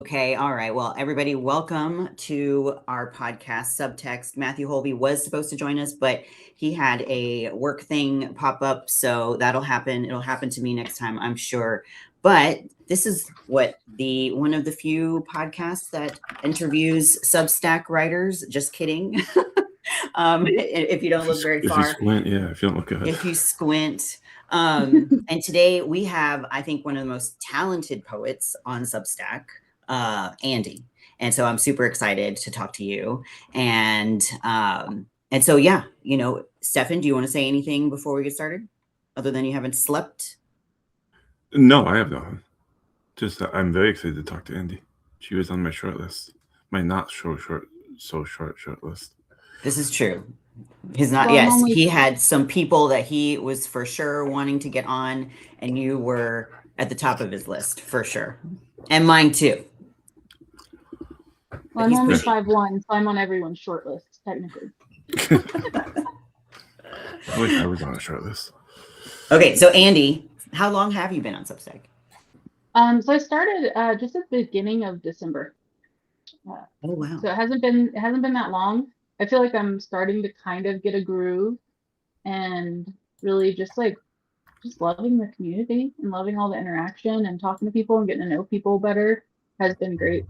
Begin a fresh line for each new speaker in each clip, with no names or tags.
Okay, all right. Well, everybody, welcome to our podcast, Subtext. Matthew Holby was supposed to join us, but he had a work thing pop up, so that'll happen. It'll happen to me next time, I'm sure. But this is one of the few podcasts that interviews Substack writers. Just kidding. If you don't look very
If you
far,
squint, yeah, if you don't look good.
if you squint. And today we have, I think, one of the most talented poets on Substack, Andy. And so I'm super excited to talk to you. And so yeah, Stefan, do you want to say anything before we get started, other than you haven't slept?
No, I have nothing. Just I'm very excited to talk to Andy. She was on my short list, my not so short list.
This is true. He's not.
Well, I'm
Yes,
only
he had some people that he was for sure wanting to get on, and you were at the top of his list for sure, and mine too.
well, I'm only 5'1", so I'm on everyone's short list technically.
I wish I was on a short list.
Okay, so Andy, how long have you been on Substack?
So I started just at the beginning of December.
Oh wow!
So it hasn't been that long. I feel like I'm starting to kind of get a groove, and really just loving the community and loving all the interaction and talking to people and getting to know people better has been great.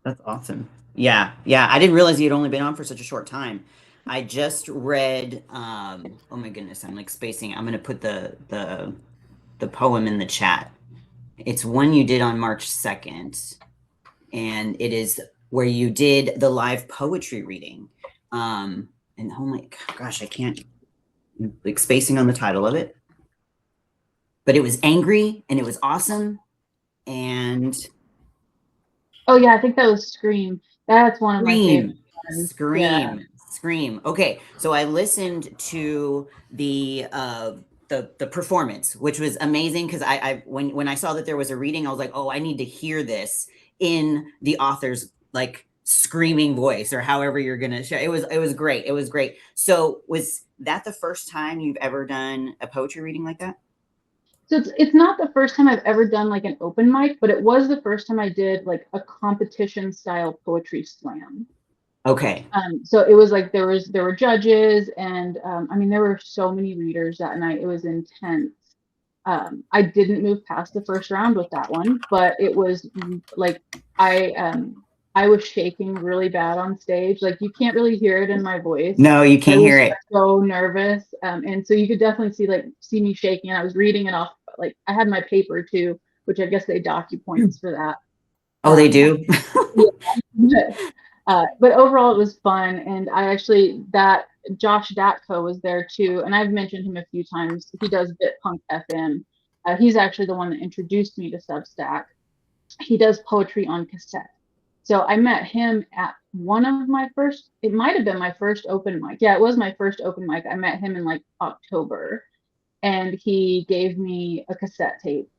That's awesome. Yeah. I didn't realize you'd only been on for such a short time. I just read. Oh my goodness, I'm like spacing. I'm gonna put the poem in the chat. It's one you did on March 2nd, and it is where you did the live poetry reading. And oh my gosh, I can't, like, spacing on the title of it. But it was angry and it was awesome. And
oh yeah, I think that was Scream. That's one of my favorite ones.
Scream. Okay, so I listened to the performance, which was amazing, because I when I saw that there was a reading, I was like, oh, I need to hear this in the author's like screaming voice, or however you're gonna show. It was great. So was that the first time you've ever done a poetry reading like that?
So it's not the first time I've ever done like an open mic, but it was the first time I did like a competition style poetry slam.
Okay.
So it was like there were judges, and I mean there were so many readers that night. It was intense. I didn't move past the first round with that one, but it was like I was shaking really bad on stage. Like you can't really hear it in my voice.
No, you can't hear it.
So nervous, and so you could definitely see me shaking. And I was reading it off. Like I had my paper too, which I guess they dock you points for that.
Oh, they do.
But overall, it was fun, and that Josh Datko was there too, and I've mentioned him a few times. He does Bitpunk FM. He's actually the one that introduced me to Substack. He does poetry on cassette. So I met him at one of my first. It might have been my first open mic. Yeah, it was my first open mic. I met him in like October, and he gave me a cassette tape.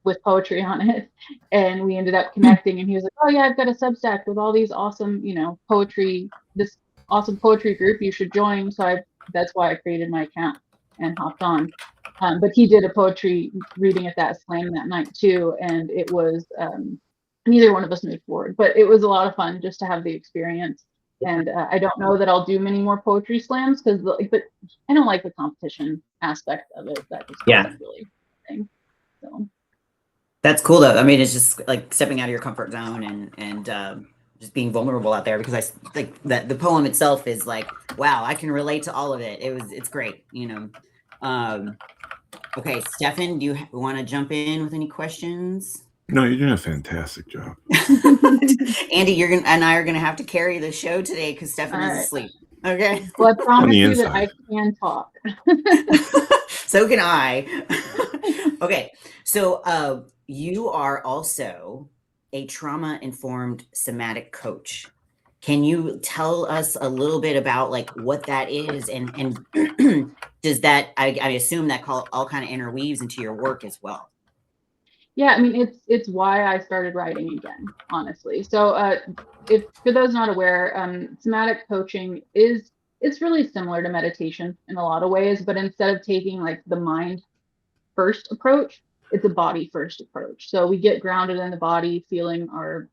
With poetry on it, and we ended up connecting, and he was like, oh yeah, I've got a Substack with all these awesome this awesome poetry group, you should join. So that's why I created my account and hopped on. But he did a poetry reading at that slam that night too, and it was neither one of us moved forward, but it was a lot of fun just to have the experience. And I don't know that I'll do many more poetry slams, but I don't like the competition aspect of it. That just wasn't really thing. So
that's cool though. I mean, it's just like stepping out of your comfort zone and just being vulnerable out there, because I think that the poem itself is like, wow, I can relate to all of it. It's great, Okay, Stefan, do you want to jump in with any questions?
No, you're doing a fantastic job.
Andy, and I are gonna have to carry the show today because Stefan is asleep. Okay.
Well, I promise you that I can talk.
So can I. Okay, so you are also a trauma-informed somatic coach. Can you tell us a little bit about like what that is, and does that, I assume that all kind of interweaves into your work as well?
Yeah, I mean it's why I started writing again, honestly. So if for those not aware, somatic coaching it's really similar to meditation in a lot of ways, but instead of taking like the mind first approach, it's a body first approach. So we get grounded in the body, feeling our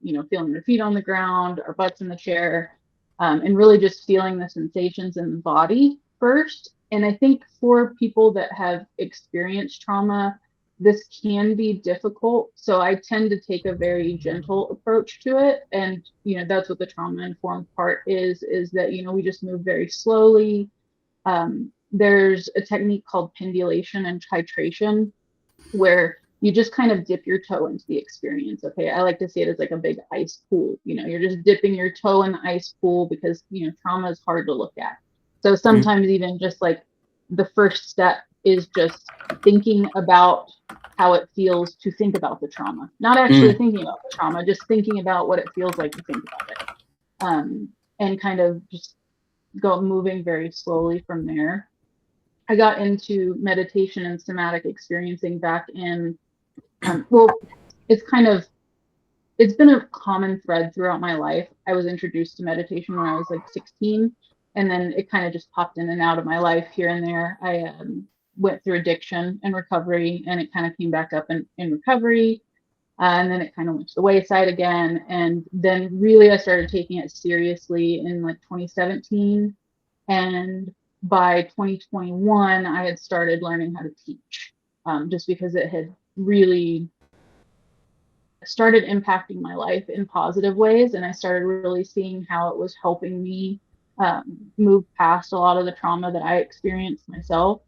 feet on the ground, our butts in the chair, and really just feeling the sensations in the body first. And I think for people that have experienced trauma, this can be difficult. So I tend to take a very gentle approach to it. And, that's what the trauma informed part is that, we just move very slowly. There's a technique called pendulation and titration where you just kind of dip your toe into the experience. Okay. I like to see it as like a big ice pool. You're just dipping your toe in the ice pool because, trauma is hard to look at. So sometimes even just like the first step is just thinking about how it feels to think about the trauma, not actually thinking about the trauma, just thinking about what it feels like to think about it. And kind of just moving very slowly from there. I got into meditation and somatic experiencing back in, it's been a common thread throughout my life. I was introduced to meditation when I was like 16, and then it kind of just popped in and out of my life here and there. I went through addiction and recovery, and it kind of came back up in recovery. And then it kind of went to the wayside again. And then really I started taking it seriously in like 2017. And by 2021, I had started learning how to teach, just because it had really started impacting my life in positive ways. And I started really seeing how it was helping me move past a lot of the trauma that I experienced myself.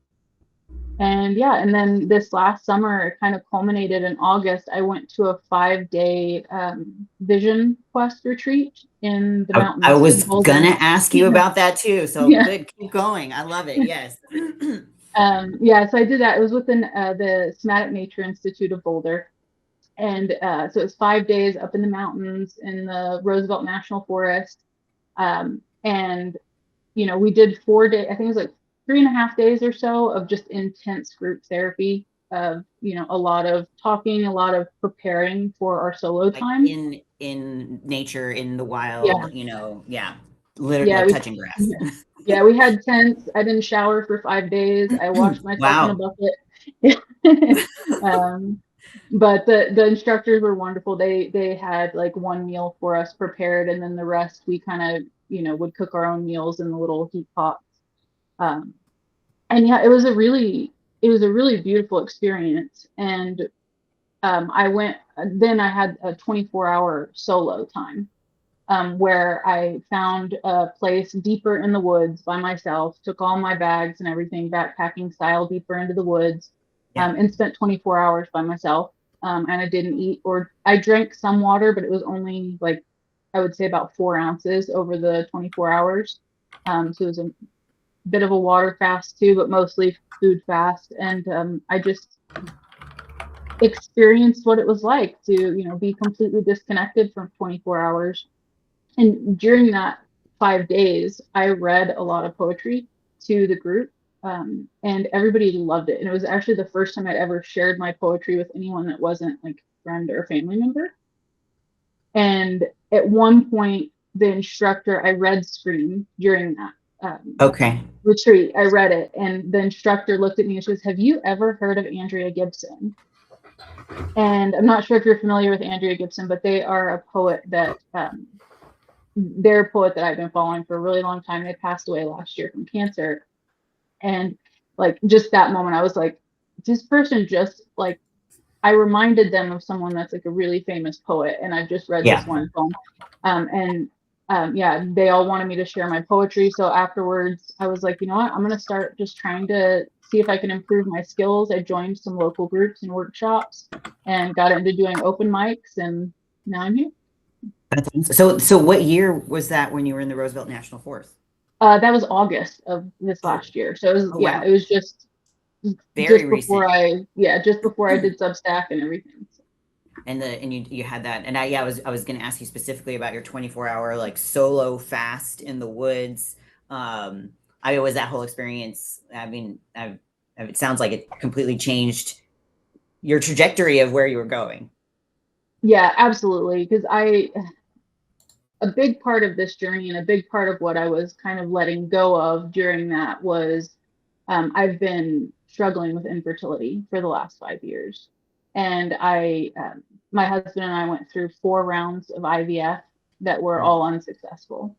And then this last summer, it kind of culminated in August. I went to a 5-day vision quest retreat in the mountains.
I was gonna ask you about that too. So good, keep going. I love it. Yes.
So I did that. It was within the Somatic Nature Institute of Boulder. And so it was 5 days up in the mountains in the Roosevelt National Forest. And we did 4 days, I think it was like 3.5 days or so of just intense group therapy of, a lot of talking, a lot of preparing for our solo time.
In nature, in the wild, literally touching grass.
Yeah, we had tents. I didn't shower for 5 days. I washed myself in a bucket. But the instructors were wonderful. They had like one meal for us prepared, and then the rest we kind of, would cook our own meals in the little heat pots. And it was a really beautiful experience. And then I had a 24-hour solo time, where I found a place deeper in the woods by myself, took all my bags and everything, backpacking style, deeper into the woods, and spent 24 hours by myself. And I didn't eat, or I drank some water, but it was only like, I would say about 4 ounces over the 24 hours. So it was a bit of a water fast too, but mostly food fast. And I just experienced what it was like to, be completely disconnected for 24 hours. And during that 5 days, I read a lot of poetry to the group, and everybody loved it. And it was actually the first time I'd ever shared my poetry with anyone that wasn't like a friend or a family member. And at one point, the instructor, I read Scream during that retreat. I read it, and the instructor looked at me and she goes, "Have you ever heard of Andrea Gibson?" And I'm not sure if you're familiar with Andrea Gibson, but they are a poet that they're a poet that I've been following for a really long time. They passed away last year from cancer. And like just that moment, I was like, this person just like, I reminded them of someone that's like a really famous poet, and I just read this one poem. They all wanted me to share my poetry. So afterwards, I was like, you know what? I'm going to start just trying to see if I can improve my skills. I joined some local groups and workshops and got into doing open mics, and now I'm here.
So what year was that when you were in the Roosevelt National Forest?
That was August of this last year. So it was, it was just
very
before
recent.
just before I did Substack and everything.
And you had that, and I was going to ask you specifically about your 24-hour like solo fast in the woods. Was that whole experience? I mean, it sounds like it completely changed your trajectory of where you were going. Yeah,
absolutely. Because a big part of this journey and a big part of what I was kind of letting go of during that was I've been struggling with infertility for the last 5 years. And my husband and I went through 4 rounds of IVF that were all unsuccessful.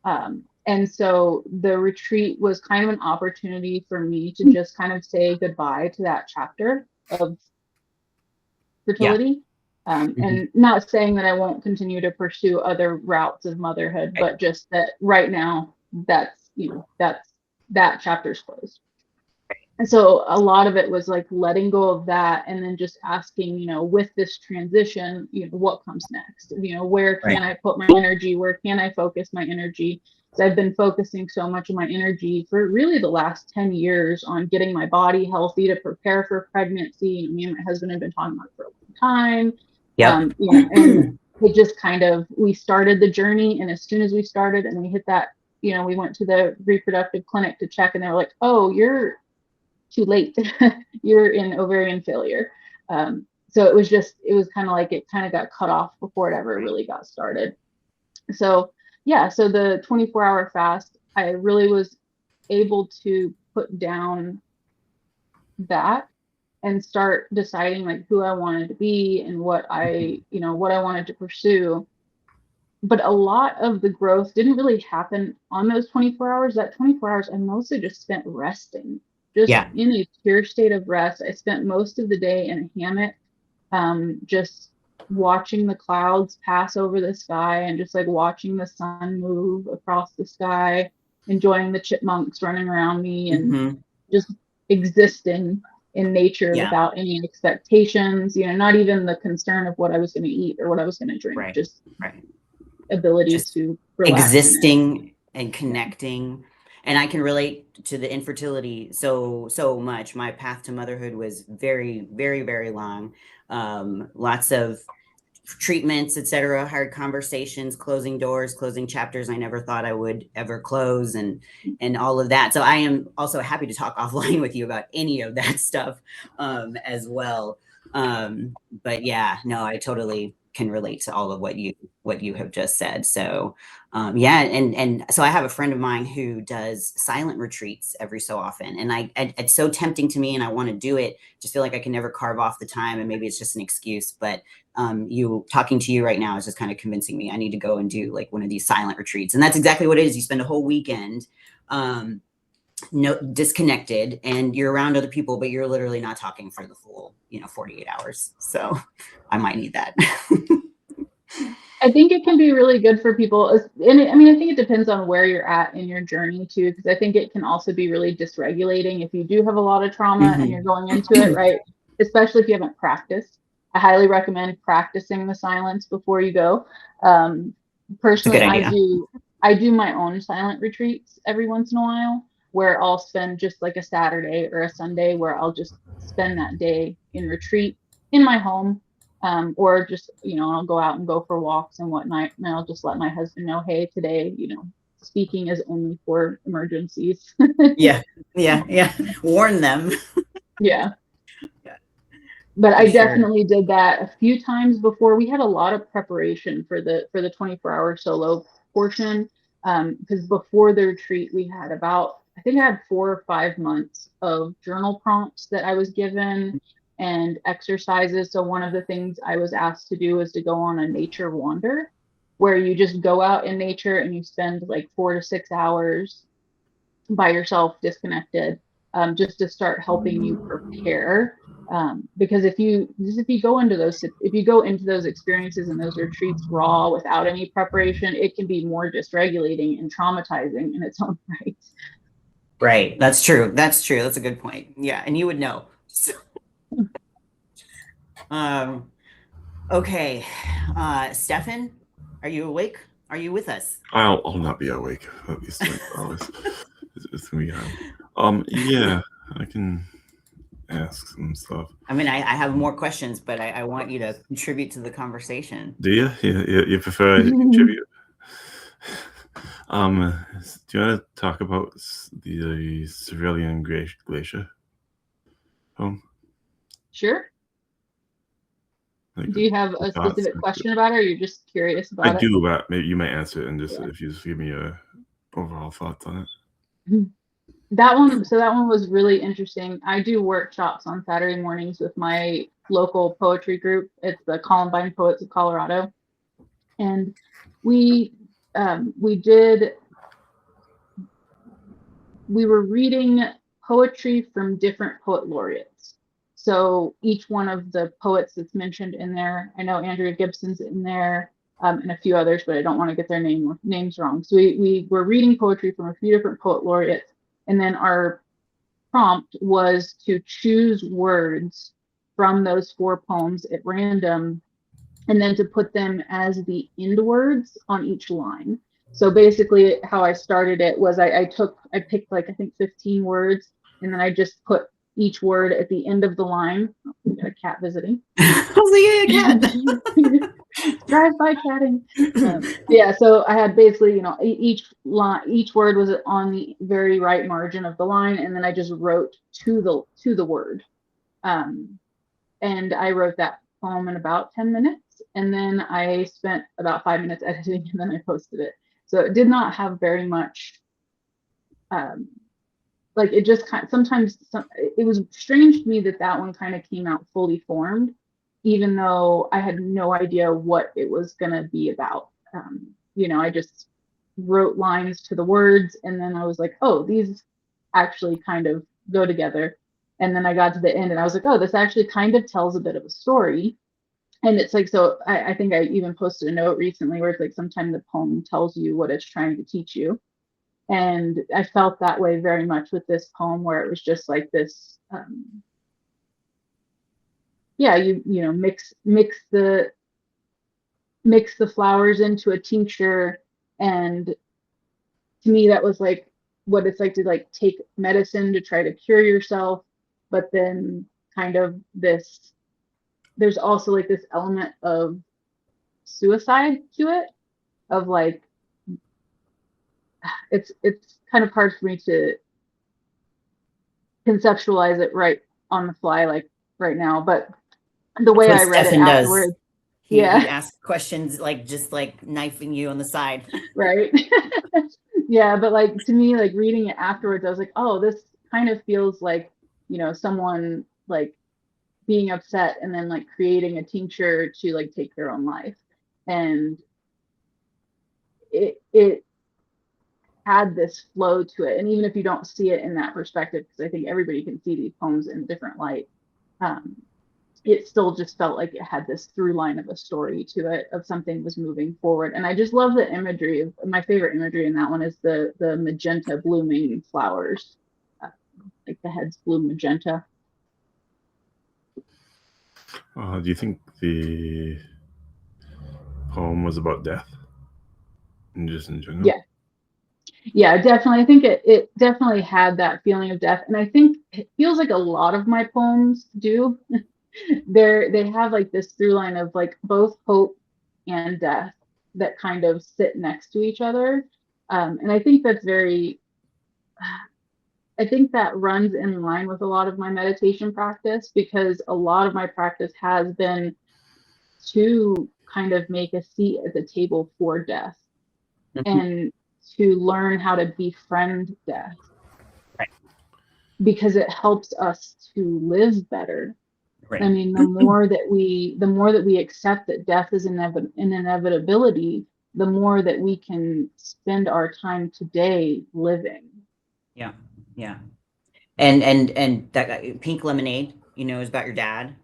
And so the retreat was kind of an opportunity for me to just kind of say goodbye to that chapter of fertility. And not saying that I won't continue to pursue other routes of motherhood, but just that right now that chapter's closed. And so a lot of it was like letting go of that and then just asking, with this transition, what comes next? Where can I put my energy? Where can I focus my energy? So I've been focusing so much of my energy for really the last 10 years on getting my body healthy to prepare for pregnancy. Me and my husband have been talking about it for a long time. And it just we started the journey. And as soon as we started and we hit that, we went to the reproductive clinic to check and they were like, oh, you're too late. You're in ovarian failure. So it was kind of like it kind of got cut off before it ever really got started. So so the 24-hour fast, I really was able to put down that and start deciding like who I wanted to be and what I wanted to pursue. But a lot of the growth didn't really happen on those 24 hours. That 24 hours, I mostly just spent resting. In a pure state of rest. I spent most of the day in a hammock, just watching the clouds pass over the sky and just like watching the sun move across the sky, enjoying the chipmunks running around me and just existing in nature without any expectations, not even the concern of what I was going to eat or what I was going to drink, just ability to relax.
Existing and connecting. And I can relate to the infertility so much. My path to motherhood was very, very, very long. Lots of treatments, etc., hard conversations, closing doors, closing chapters I never thought I would ever close, and all of that. So I am also happy to talk offline with you about any of that stuff as well. But yeah, no, I totally can relate to all of what you have just said. So and so I have a friend of mine who does silent retreats every so often, and it's so tempting to me and I want to do it, just feel like I can never carve off the time, and maybe it's just an excuse, but you talking to you right now is just kind of convincing me I need to go and do like one of these silent retreats. And that's exactly what it is. You spend a whole weekend disconnected and you're around other people, but you're literally not talking for the full 48 hours. So I might need that.
I think it can be really good for people. And I think it depends on where you're at in your journey too, because I think it can also be really dysregulating if you do have a lot of trauma and you're going into it, right? Especially if you haven't practiced. I highly recommend practicing the silence before you go. Personally, I do my own silent retreats every once in a while, where I'll spend just like a Saturday or a Sunday where I'll just spend that day in retreat in my home. Or just, I'll go out and go for walks and whatnot, and I'll just let my husband know, hey, today, speaking is only for emergencies.
Yeah. Warn them.
Yeah. But I definitely did that a few times before. We had a lot of preparation for the 24-hour solo portion, because before the retreat, we had I had 4 or 5 months of journal prompts that I was given and exercises. So one of the things I was asked to do was to go on a nature wander, where you just go out in nature and you spend like 4 to 6 hours by yourself, disconnected, just to start helping you prepare. Because if you go into those experiences and those retreats raw without any preparation, it can be more dysregulating and traumatizing in its own right.
Right. That's true. That's a good point. Yeah. And you would know. So. Okay. Stefan, are you awake? Are you with us?
I'll not be awake at least 24 hours. It's gonna be yeah, I can ask some stuff.
I mean, I have more questions, but I want you to contribute to the conversation.
Do you? Yeah, you prefer to contribute? Do you want to talk about the Cerulean Glacier?
Sure. Do you have a specific question about it, or you're just curious about it?
I do, but maybe you might answer it, and just if you just give me your overall thoughts on it.
that one was really interesting. I do workshops on Saturday mornings with my local poetry group. It's the Columbine Poets of Colorado. And we were reading poetry from different poet laureates. So each one of the poets that's mentioned in there, I know Andrea Gibson's in there, and a few others, but I don't want to get their names wrong. So we were reading poetry from a few different poet laureates, and then our prompt was to choose words from those 4 poems at random, and then to put them as the end words on each line. So basically how I started it was I picked like, I think 15 words, and then I just put each word at the end of the line. Oh, we got a cat visiting.
I was like, yeah, cat.
Drive by catting. Yeah, so I had basically, each word was on the very right margin of the line, and then I just wrote to the word. And I wrote that poem in about 10 minutes, and then I spent about 5 minutes editing, and then I posted it. So it did not have very much, like, it just sometimes it was strange to me that one kind of came out fully formed, even though I had no idea what it was going to be about. I just wrote lines to the words, and then I was like, oh, these actually kind of go together. And then I got to the end, and I was like, oh, this actually kind of tells a bit of a story. And it's like, so I think I even posted a note recently where it's like, sometimes the poem tells you what it's trying to teach you. And I felt that way very much with this poem, where it was just like this, mix the flowers into a tincture. And to me, that was like what it's like to like take medicine to try to cure yourself, but then kind of there's also like this element of suicide to it, of like, it's kind of hard for me to conceptualize it right on the fly, like right now, but the way I read
Stefan
it afterwards,
he
yeah,
asks questions like just like knifing you on the side.
right. Yeah, but like to me, like reading it afterwards, I was like, oh, this kind of feels like, someone like being upset and then like creating a tincture to like take their own life. And it had this flow to it. And even if you don't see it in that perspective, because I think everybody can see these poems in a different light, it still just felt like it had this through line of a story to it, of something was moving forward. And I just love the imagery. My favorite imagery in that one is the magenta blooming flowers, like the heads bloom magenta.
Do you think the poem was about death? And just in general?
Yeah, definitely. I think it definitely had that feeling of death. And I think it feels like a lot of my poems do. They have like this through line of like both hope and death that kind of sit next to each other. And I think that runs in line with a lot of my meditation practice, because a lot of my practice has been to kind of make a seat at the table for death, and to learn how to befriend death,
Right.
because it helps us to live better.
Right.
I mean, the more that we accept that death is an inevitability, the more that we can spend our time today living.
Yeah. Yeah. And that Pink Lemonade, is about your dad.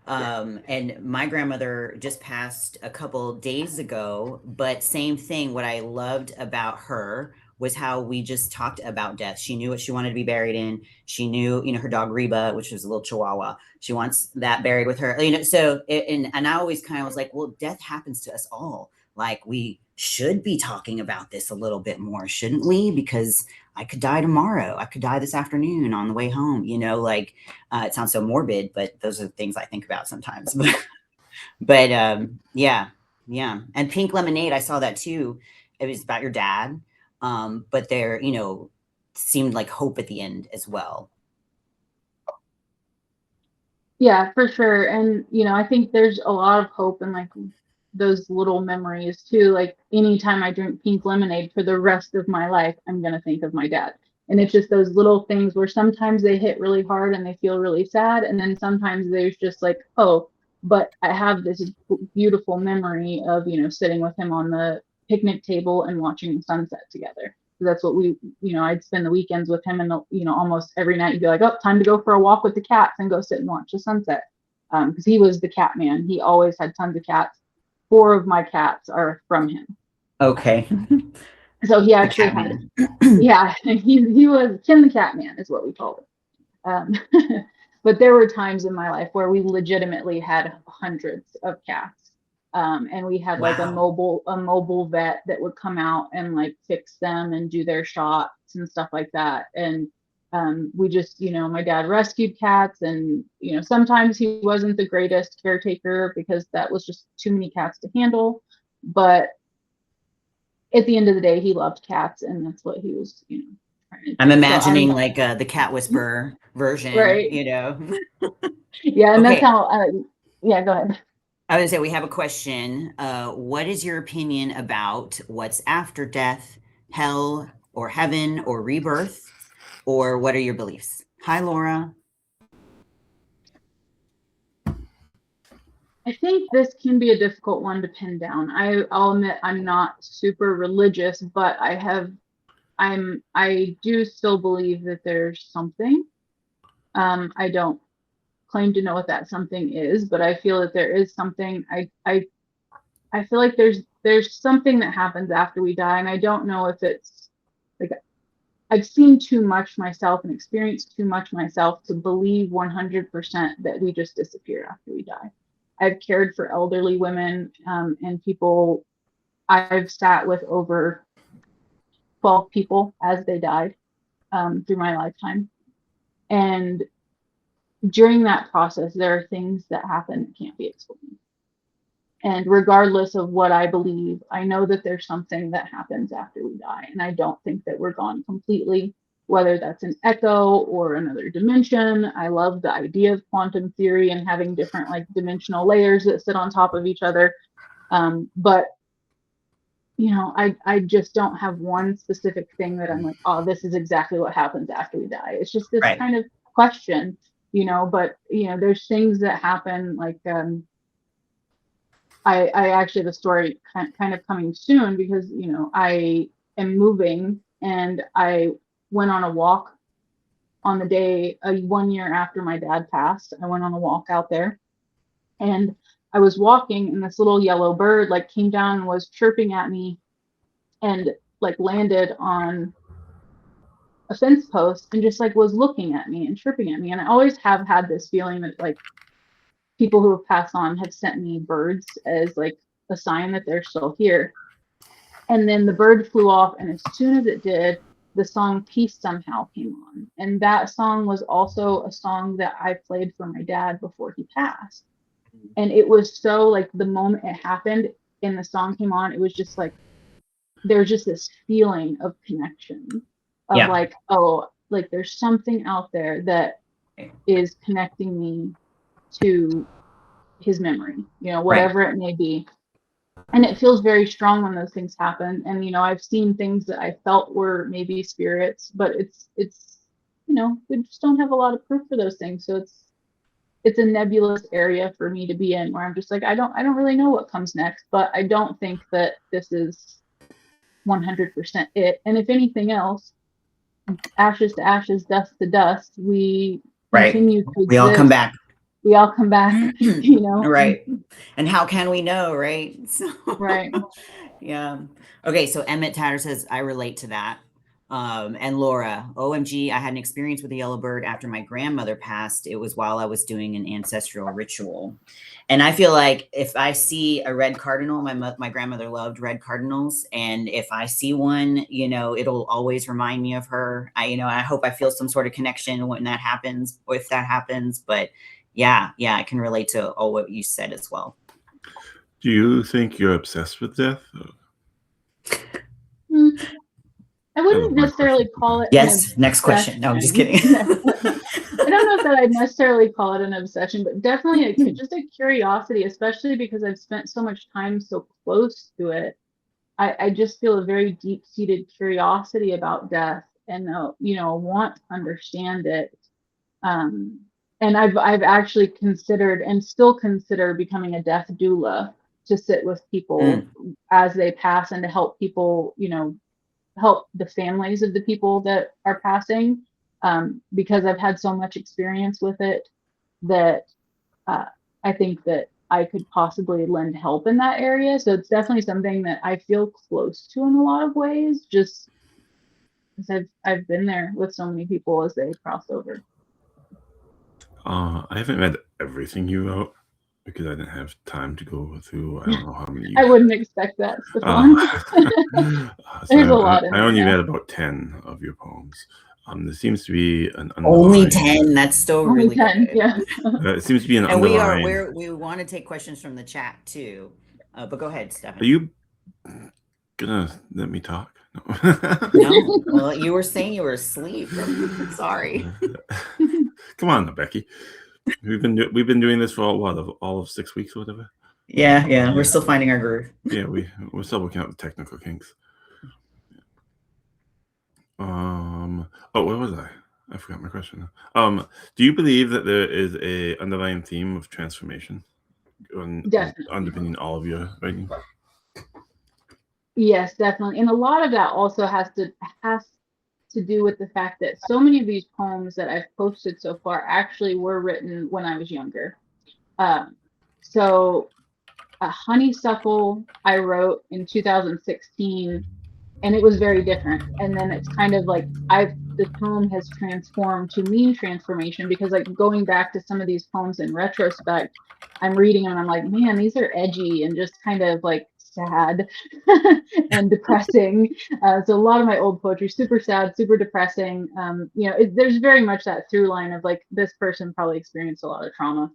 And my grandmother just passed a couple days ago, but same thing. What I loved about her was how we just talked about death. She knew what she wanted to be buried in. She knew, her dog Reba, which was a little Chihuahua, she wants that buried with her, so, and I always kind of was like, well, death happens to us all. Like, we should be talking about this a little bit more, shouldn't we? Because I could die tomorrow. I could die this afternoon on the way home, it sounds so morbid, but those are the things I think about sometimes. but yeah. And Pink Lemonade, I saw that too. It was about your dad. But there, seemed like hope at the end as well.
Yeah, for sure. And, I think there's a lot of hope in like those little memories too. Like anytime I drink pink lemonade for the rest of my life, I'm going to think of my dad. And it's just those little things where sometimes they hit really hard and they feel really sad. And then sometimes there's just like, oh, but I have this beautiful memory of, sitting with him on the picnic table and watching the sunset together. So that's what I'd spend the weekends with him, and, almost every night you'd be like, oh, time to go for a walk with the cats and go sit and watch the sunset. Because he was the cat man. He always had tons of cats. 4 of my cats are from him.
Okay.
So he actually had, yeah, he was Ken the Cat Man is what we call it. But there were times in my life where we legitimately had hundreds of cats. And we had like a mobile vet that would come out and like fix them and do their shots and stuff like that. And we just, my dad rescued cats, and, sometimes he wasn't the greatest caretaker because that was just too many cats to handle. But at the end of the day, he loved cats, and that's what he was, trying to do.
I'm imagining like the cat whisperer version,
right.
Yeah, and
okay. That's how, yeah, go ahead.
I was gonna say, we have a question. What is your opinion about what's after death, hell or heaven or rebirth, or what are your beliefs? Hi, Laura.
I think this can be a difficult one to pin down. I'll admit I'm not super religious, but I do still believe that there's something. I don't claim to know what that something is, but I feel that there is something. I feel like there's something that happens after we die, and I don't know if it's like, I've seen too much myself and experienced too much myself to believe 100% that we just disappear after we die. I've cared for elderly women and people. I've sat with over 12 people as they died through my lifetime. And during that process, there are things that happen that can't be explained. And regardless of what I believe, I know that there's something that happens after we die. And I don't think that we're gone completely, whether that's an echo or another dimension. I love the idea of quantum theory and having different like dimensional layers that sit on top of each other. But I just don't have one specific thing that I'm like, oh, this is exactly what happens after we die. It's just this kind of question, but there's things that happen like, I actually have a story kind of coming soon because, I am moving, and I went on a walk on the day 1 year after my dad passed. I went on a walk out there, and I was walking, and this little yellow bird like came down and was chirping at me and like landed on a fence post and just like was looking at me and chirping at me. And I always have had this feeling that like people who have passed on have sent me birds as like a sign that they're still here. And then the bird flew off, and as soon as it did, the song Peace Somehow came on. And that song was also a song that I played for my dad before he passed. And it was so like the moment it happened and the song came on, it was just like, there's just this feeling of connection of like, oh, like there's something out there that is connecting me to his memory, whatever it may be. And it feels very strong when those things happen. And, I've seen things that I felt were maybe spirits, but it's, we just don't have a lot of proof for those things. So it's a nebulous area for me to be in where I'm just like, I don't really know what comes next, but I don't think that this is 100% it. And if anything else, ashes to ashes, dust to dust, we continue to
we all come back.
We all come back,
Right. And how can we know, right? So,
right.
Yeah. Okay. So Emmett Tatter says, I relate to that. And Laura, OMG, I had an experience with a yellow bird after my grandmother passed. It was while I was doing an ancestral ritual. And I feel like if I see a red cardinal, my grandmother loved red cardinals. And if I see one, it'll always remind me of her. I hope I feel some sort of connection when that happens, or if that happens. But yeah, I can relate to all what you said as well.
Do you think you're obsessed with death?
I wouldn't necessarily call it.
Yes. Next question. No, I'm just kidding.
I don't know if that I'd necessarily call it an obsession, but definitely just a curiosity, especially because I've spent so much time so close to it. I just feel a very deep-seated curiosity about death. and want to understand it. And I've actually considered and still consider becoming a death doula to sit with people as they pass and to help people, help the families of the people that are passing, because I've had so much experience with it that I think that I could possibly lend help in that area. So it's definitely something that I feel close to in a lot of ways, just because I've been there with so many people as they cross over.
I haven't read everything you wrote because I didn't have time to go through. I don't know how many.
I wouldn't expect that, Stefan. There's a lot in
I only
there.
read about 10 of your poems. There seems to be an
Only
underlying.
10. That's still
Only
really
10,
good.
yeah.
It seems to be an
And
underlying.
we want to take questions from the chat too. But go ahead, Stefan.
Are you gonna let me talk?
No. Well, you were saying you were asleep. I'm sorry.
Come on, Becky. We've been doing this for all of 6 weeks or whatever.
Yeah. We're still finding our groove.
Yeah, we're still working out the technical kinks. Where was I? I forgot my question. Do you believe that there is a underlying theme of transformation
Definitely.
underpinning all of your writing?
Yes, definitely. And a lot of that also has to do with the fact that so many of these poems that I've posted so far actually were written when I was younger. So Honeysuckle I wrote in 2016, and it was very different. And then it's kind of like the poem has transformed to mean transformation, because like going back to some of these poems in retrospect, I'm reading them and I'm like, man, these are edgy and just kind of like sad and depressing. So a lot of my old poetry, super sad, super depressing. There's very much that through line of like, this person probably experienced a lot of trauma.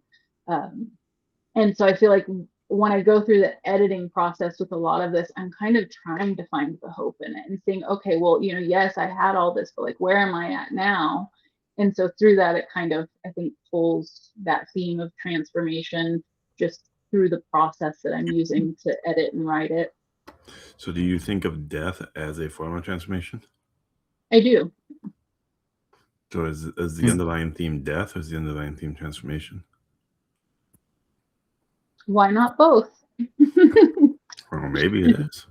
And so I feel like when I go through the editing process with a lot of this, I'm kind of trying to find the hope in it and saying, okay, well, yes, I had all this, but like, where am I at now? And so through that, it kind of, I think, pulls that theme of transformation just through the process that I'm using to edit and write it.
So do you think of death as a form of transformation?
I do.
So is the underlying theme death, or is the underlying theme transformation?
Why not both?
Or maybe it is.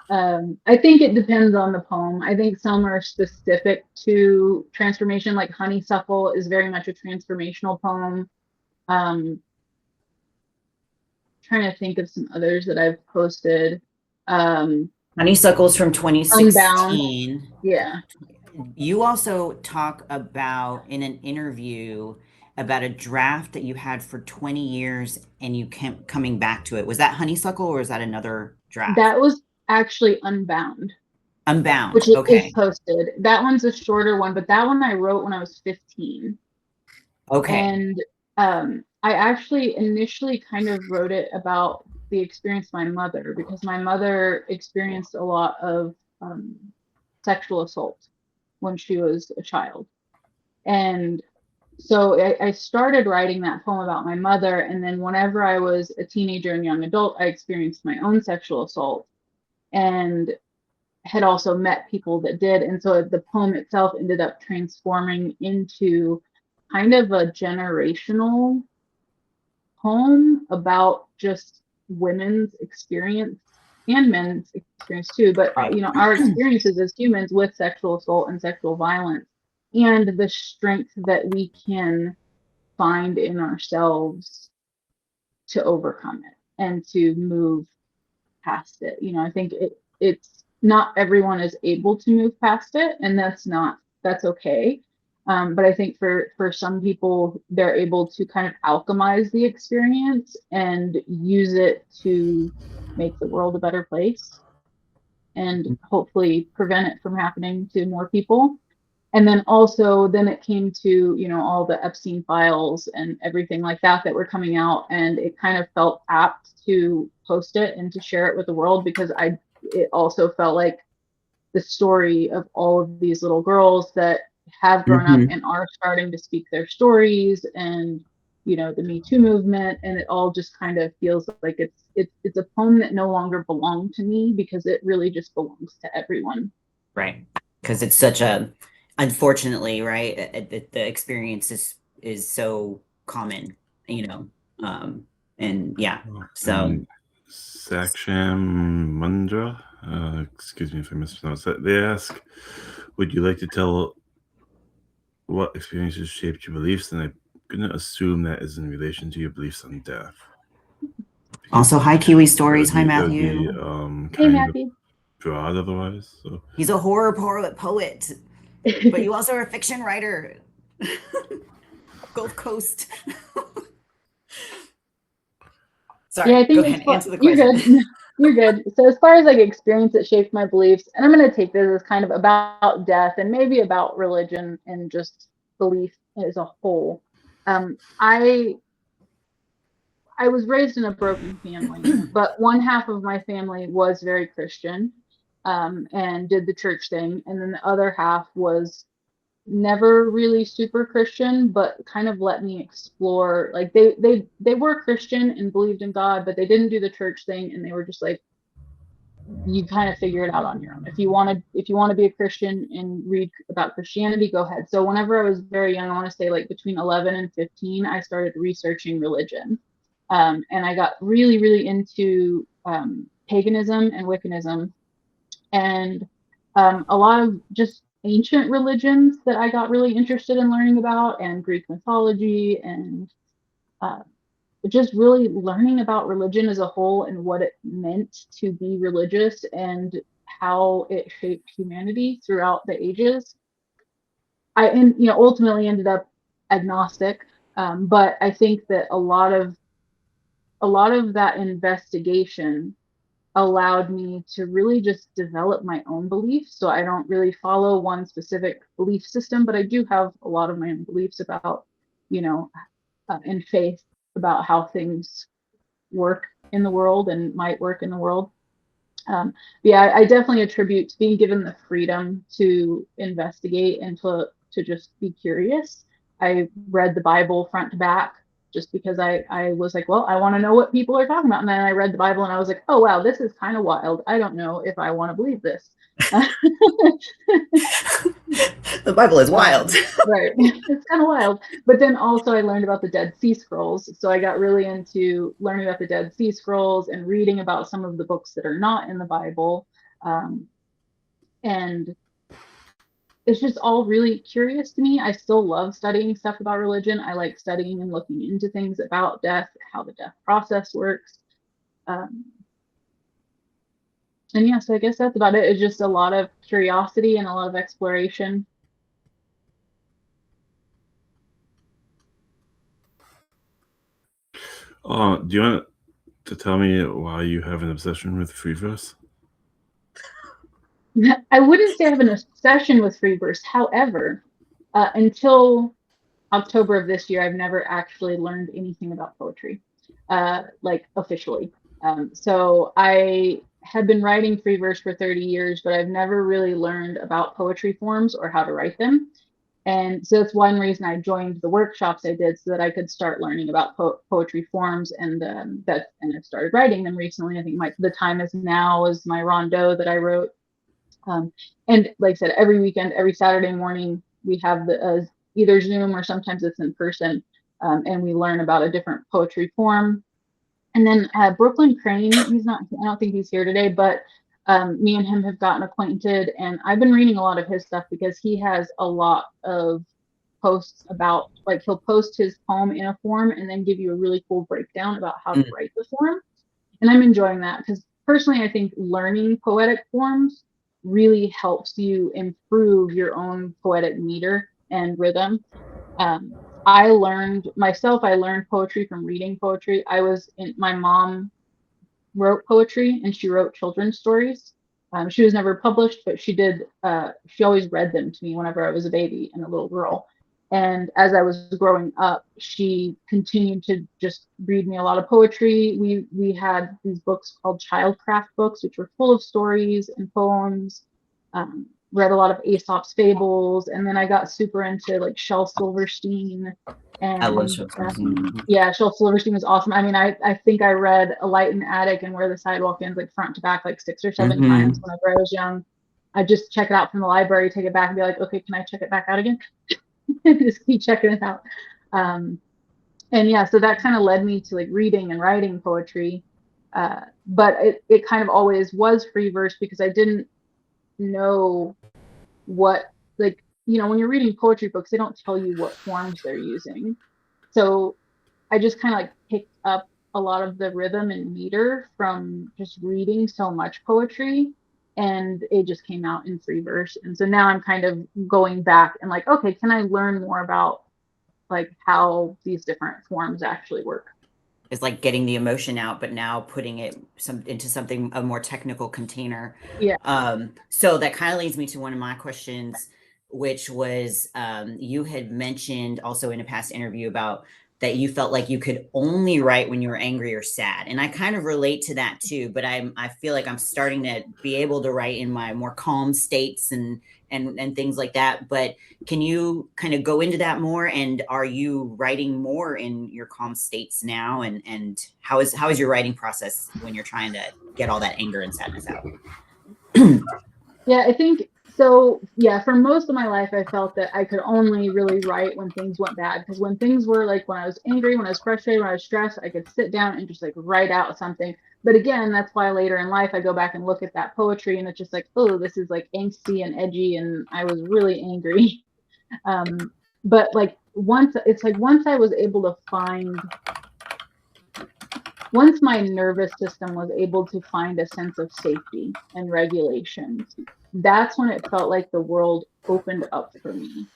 I think it depends on the poem. I think some are specific to transformation, like Honeysuckle is very much a transformational poem. Trying to think of some others that I've posted.
Honeysuckle's from 2016.
Unbound. Yeah.
You also talk about in an interview about a draft that you had for 20 years and you kept coming back to it. Was that Honeysuckle or was that another draft?
That was actually Unbound.
Unbound,
which
okay.
is posted. That one's a shorter one, but that one I wrote when I was 15.
Okay.
And I actually initially kind of wrote it about the experience of my mother, because my mother experienced a lot of sexual assault when she was a child. And so I started writing that poem about my mother, and then whenever I was a teenager and young adult, I experienced my own sexual assault and had also met people that did. And so the poem itself ended up transforming into kind of a generational poem about just women's experience and men's experience too, but our experiences as humans with sexual assault and sexual violence, and the strength that we can find in ourselves to overcome it and to move past it. I think it's not everyone is able to move past it, and that's okay. But I think for some people, they're able to kind of alchemize the experience and use it to make the world a better place and hopefully prevent it from happening to more people. And then also, then it came to, all the Epstein files and everything like that were coming out, and it kind of felt apt to post it and to share it with the world, because it also felt like the story of all of these little girls that have grown up and are starting to speak their stories, and the Me Too movement, and it all just kind of feels like it's a poem that no longer belonged to me, because it really just belongs to everyone.
Right. because it's such a, unfortunately, right, the experience is so common, you know, and yeah, so
And Saksham Mundra, excuse me if I mispronounced that. They ask, would you like to tell what experiences shaped your beliefs? And I'm going to assume that is in relation to your beliefs on death.
also hi Kiwi Stories, hi
That would be
Matthew.
Hey,
kind of
Matthew.
broad otherwise. So
He's a horror poet, but you also are a fiction writer. Gulf Coast. Sorry,
Yeah, I think
go ahead, answer the
you're
question.
good. You're good. So as far as like experience that shaped my beliefs, and I'm going to take this as kind of about death and maybe about religion and just belief as a whole. I was raised in a broken family, but one half of my family was very Christian, and did the church thing, and then the other half was never really super Christian, but kind of let me explore. Like they were Christian and believed in God, but they didn't do the church thing, and they were just like, you kind of figure it out on your own. If you want to be a Christian and read about Christianity, go ahead. So whenever I was very young, I want to say like between 11 and 15, I started researching religion, and I got really really into paganism and Wiccanism, and a lot of just ancient religions that I got really interested in learning about, and Greek mythology, and uh, just really learning about religion as a whole and what it meant to be religious and how it shaped humanity throughout the ages. And ultimately ended up agnostic, but I think that a lot of that investigation allowed me to really just develop my own beliefs. So I don't really follow one specific belief system, but I do have a lot of my own beliefs about, you know, in faith about how things work in the world and might work in the world. Yeah, I definitely attribute to being given the freedom to investigate and to just be curious. I read the Bible front to back just because I was like, well, I want to know what people are talking about. And then I read the Bible and I was like, oh, wow, this is kind of wild. I don't know if I want to believe this.
The Bible is wild.
Right. It's kind of wild. But then also I learned about the Dead Sea Scrolls. So I got really into learning about the Dead Sea Scrolls and reading about some of the books that are not in the Bible. And it's just all really curious to me. I still love studying stuff about religion. I like studying and looking into things about death, how the death process works. And yeah, so I guess that's about it. It's just a lot of curiosity and a lot of exploration.
do you want to tell me why you have an obsession with free verse?
I wouldn't say I have an obsession with free verse. However, until October of this year, I've never actually learned anything about poetry, like officially. So I had been writing free verse for 30 years, but I've never really learned about poetry forms or how to write them. And so that's one reason I joined the workshops I did, so that I could start learning about poetry forms, and I started writing them recently. I think the time is now is my rondeau that I wrote. And like I said, every weekend, every Saturday morning, we have the either Zoom or sometimes it's in person, and we learn about a different poetry form. And then Brooklyn Crane, he's not, I don't think he's here today, but me and him have gotten acquainted, and I've been reading a lot of his stuff because he has a lot of posts about, like, he'll post his poem in a form and then give you a really cool breakdown about how to write the form. And I'm enjoying that because personally, I think learning poetic forms really helps you improve your own poetic meter and rhythm. I learned poetry from reading poetry. My mom wrote poetry and she wrote children's stories. She was never published, but she did. She always read them to me whenever I was a baby and a little girl. And as I was growing up, she continued to just read me a lot of poetry. We had these books called childcraft books, which were full of stories and poems. Read a lot of Aesop's fables, and then I got super into like Shel Silverstein. And
I love Shel Silverstein.
Yeah, Shel Silverstein was awesome. I mean, I think I read A Light in the Attic and Where the Sidewalk Ends like front to back like 6 or 7 times whenever I was young. I just check it out from the library, take it back, and be like, okay, can I check it back out again? Just keep checking it out. And yeah, so that kind of led me to like reading and writing poetry. But it kind of always was free verse because I didn't know what, like, you know, when you're reading poetry books, they don't tell you what forms they're using. So I just kind of like picked up a lot of the rhythm and meter from just reading so much poetry, and it just came out in free verse. And so now I'm kind of going back and like, okay, can I learn more about like how these different forms actually work?
It's like getting the emotion out, but now putting it into something, a more technical container.
Yeah.
So that kind of leads me to one of my questions, which was you had mentioned also in a past interview about that you felt like you could only write when you were angry or sad. And I kind of relate to that too, but I feel like I'm starting to be able to write in my more calm states and things like that. But can you kind of go into that more? And are you writing more in your calm states now? And how is your writing process when you're trying to get all that anger and sadness out?
Yeah, I think so. Yeah, for most of my life, I felt that I could only really write when things went bad. Because when things were like when I was angry, when I was frustrated, when I was stressed, I could sit down and just like write out something. But again, that's why later in life I go back and look at that poetry and it's just like, oh, this is like angsty and edgy, and I was really angry. But like once I was able to find, once my nervous system was able to find a sense of safety and regulation, that's when it felt like the world opened up for me.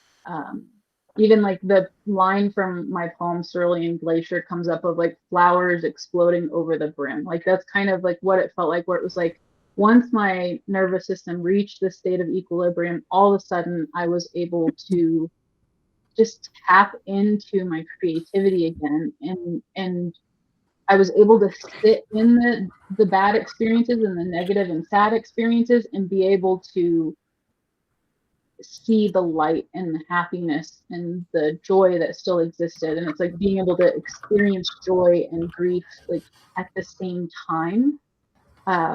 Even like the line from my poem Cerulean Glacier comes up of like flowers exploding over the brim. Like that's kind of like what it felt like, where it was like once my nervous system reached the state of equilibrium, all of a sudden I was able to just tap into my creativity again, and I was able to sit in the bad experiences and the negative and sad experiences and be able to see the light and the happiness and the joy that still existed. And it's like being able to experience joy and grief like at the same time,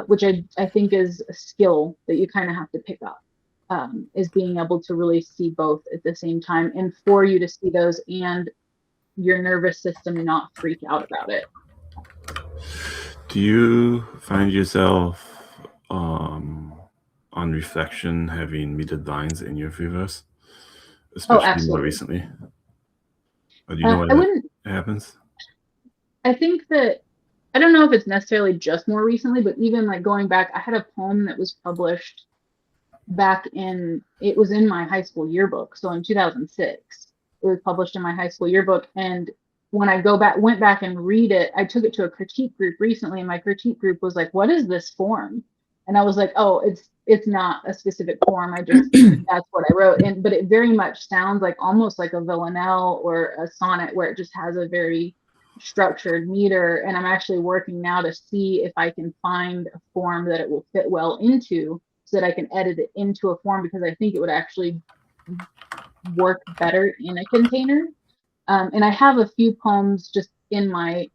which I think is a skill that you kind of have to pick up, is being able to really see both at the same time, and for you to see those and your nervous system not freak out about it.
Do you find yourself on reflection having metered lines in your free verse, especially more recently? Or do you know when it happens?
I think that, I don't know if it's necessarily just more recently, but even like going back, I had a poem that was published back in, it was in my high school yearbook. So in 2006, it was published in my high school yearbook. And when I went back and read it, I took it to a critique group recently, and my critique group was like, what is this form? And I was like, oh, it's not a specific form. I just, that's what I wrote. But it very much sounds like almost like a villanelle or a sonnet, where it just has a very structured meter. And I'm actually working now to see if I can find a form that it will fit well into, so that I can edit it into a form, because I think it would actually work better in a container. And I have a few poems just in my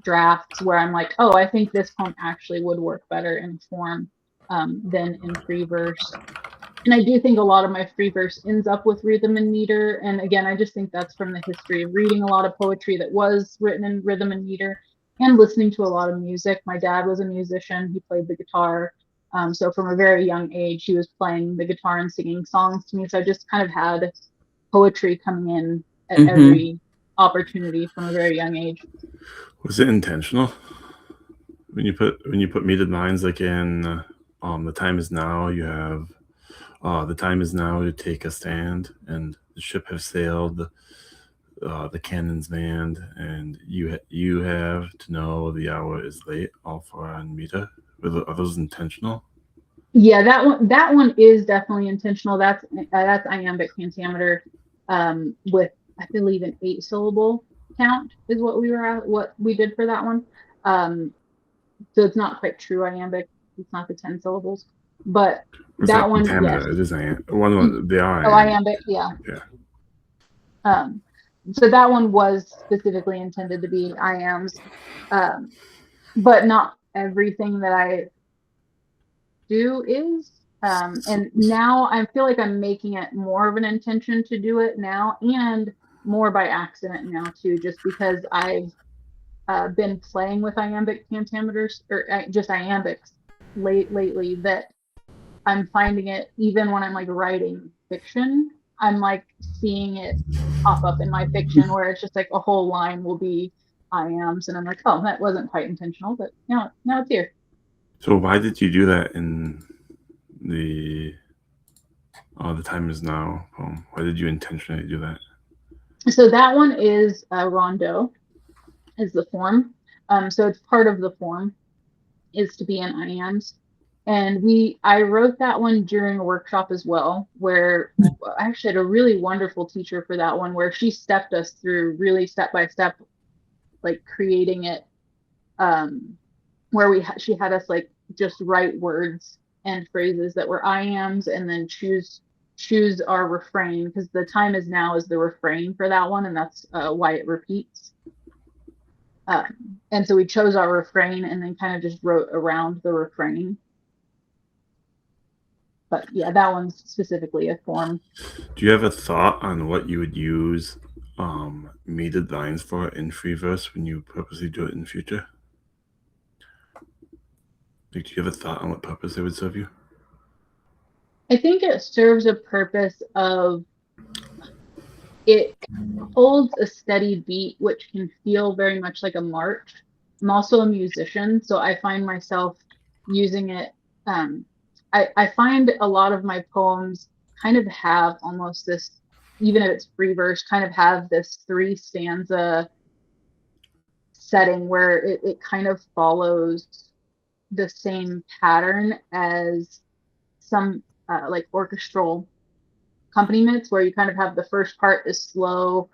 drafts where I'm like, oh, I think this poem actually would work better in form than in free verse. And I do think a lot of my free verse ends up with rhythm and meter. And again, I just think that's from the history of reading a lot of poetry that was written in rhythm and meter, and listening to a lot of music. My dad was a musician. He played the guitar. So from a very young age, he was playing the guitar and singing songs to me. So I just kind of had poetry coming in at every opportunity from a very young age.
Was it intentional when you put metered lines like in the time is now? You have the time is now to take a stand, and the ship has sailed, the cannons manned, and you have to know the hour is late. All for on meter. Are those intentional?
Yeah, that one is definitely intentional. That's iambic pentameter, with, I believe, an 8-syllable count is what we did for that one. So it's not quite true iambic. It's not the 10 syllables, but that one, yes.
It is one. They are.
Iambic, yeah.
Yeah.
So that one was specifically intended to be iambs, but not everything that I do is. And now I feel like I'm making it more of an intention to do it now, and more by accident now too, just because I've been playing with iambic pentameters, or just iambics lately, that I'm finding it, even when I'm like writing fiction, I'm like seeing it pop up in my fiction where it's just like a whole line will be iams, and I'm like, oh, that wasn't quite intentional, but now it's here.
So why did you do that in the time is now poem? Why did you intentionally do that?
So that one is a rondeau, is the form. So it's part of the form is to be in iams. And I wrote that one during a workshop as well, where I actually had a really wonderful teacher for that one, where she stepped us through really step by step, like creating it, where she had us like just write words and phrases that were iams, and then choose our refrain, because the time is now is the refrain for that one, and that's why it repeats. And so we chose our refrain and then kind of just wrote around the refrain. But yeah, that one's specifically a form.
Do you have a thought on what you would use metered lines for in free verse when you purposely do it in the future? Like, do you have a thought on what purpose they would serve you?
I think it serves a purpose of, it holds a steady beat, which can feel very much like a march. I'm also a musician, so I find myself using it. I find a lot of my poems kind of have almost this, even if it's free verse, kind of have this 3 stanza setting where it kind of follows the same pattern as some like orchestral accompaniments, where you kind of have the first part is slow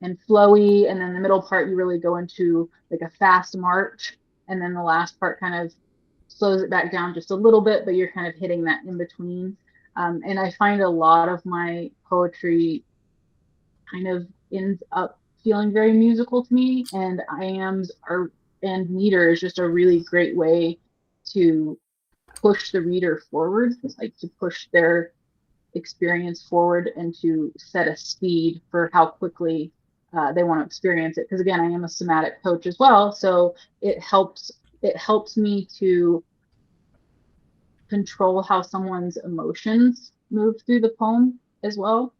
and flowy, and then the middle part you really go into like a fast march, and then the last part kind of slows it back down just a little bit, but you're kind of hitting that in between. And I find a lot of my poetry kind of ends up feeling very musical to me, and iams and meter is just a really great way to push the reader forward, like to push their experience forward and to set a speed for how quickly they want to experience it. Because again, I am a somatic coach as well, so it helps me to control how someone's emotions move through the poem as well.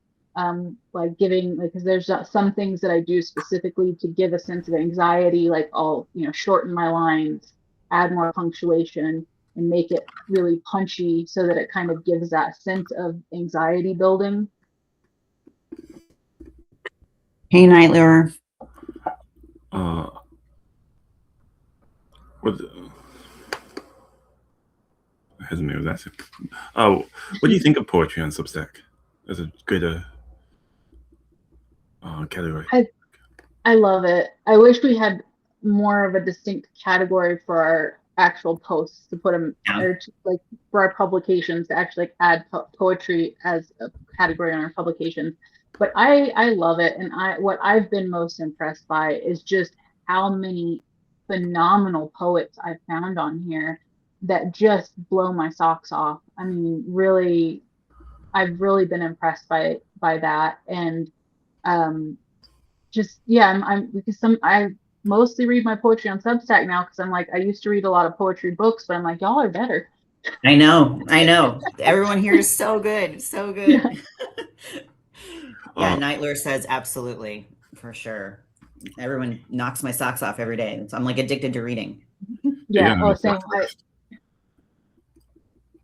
Like giving, because there's some things that I do specifically to give a sense of anxiety, like I'll shorten my lines, add more punctuation, and make it really punchy so that it kind of gives that sense of anxiety building.
Hey, Night Lure.
What was asking? Oh, what do you think of poetry on Substack as a good category?
I love it. I wish we had more of a distinct category for our actual posts to put them, or to, like for our publications, to actually add poetry as a category on our publications. But I love it, and what I've been most impressed by is just how many phenomenal poets I've found on here that just blow my socks off. I mean, really, I've really been impressed by that, and just I'm because I mostly read my poetry on Substack now, because I'm like, I used to read a lot of poetry books, but I'm like, y'all are better.
I know. Everyone here is so good, so good.
Yeah.
Yeah, Night Lure says absolutely, for sure. Everyone knocks my socks off every day. So I'm like addicted to reading.
Yeah. Same.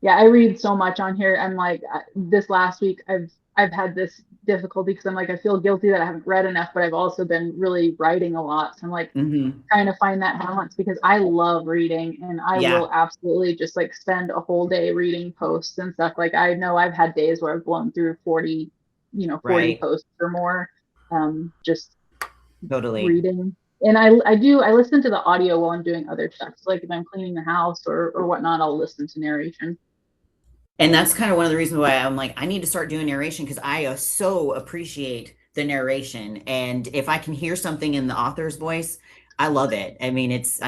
I read so much on here. I'm like, this last week I've had this difficulty because I'm like, I feel guilty that I haven't read enough, but I've also been really writing a lot. So I'm like trying to find that balance, because I love reading, and I will absolutely just like spend a whole day reading posts and stuff. Like, I know I've had days where I've blown through 40 posts or more, just
totally
reading. And I listen to the audio while I'm doing other stuff. So like if I'm cleaning the house or whatnot, I'll listen to narration.
And that's kind of one of the reasons why I'm like, I need to start doing narration, because I so appreciate the narration. And if I can hear something in the author's voice, I love it. I mean, it's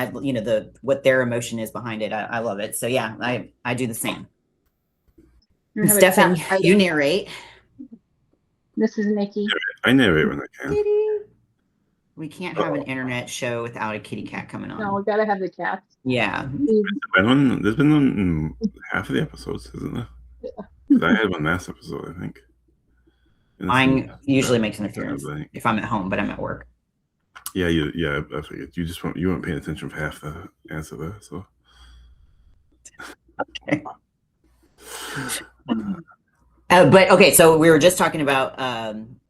what their emotion is behind it. I love it. So yeah, I do the same.
We're gonna have a
Stefan,
cat fight.
you narrate.
This is Nikki.
I narrate when I can.
Kitty. We can't have an internet show without a kitty cat coming on.
No, we gotta have the cats.
Yeah.
There's been one in half of the episodes, isn't there? Because I had one last episode, I think.
Mine usually makes an appearance if I'm at home, but I'm at work.
Yeah, I figured you weren't paying attention for half the answer there, so.
Okay. But okay, so we were just talking about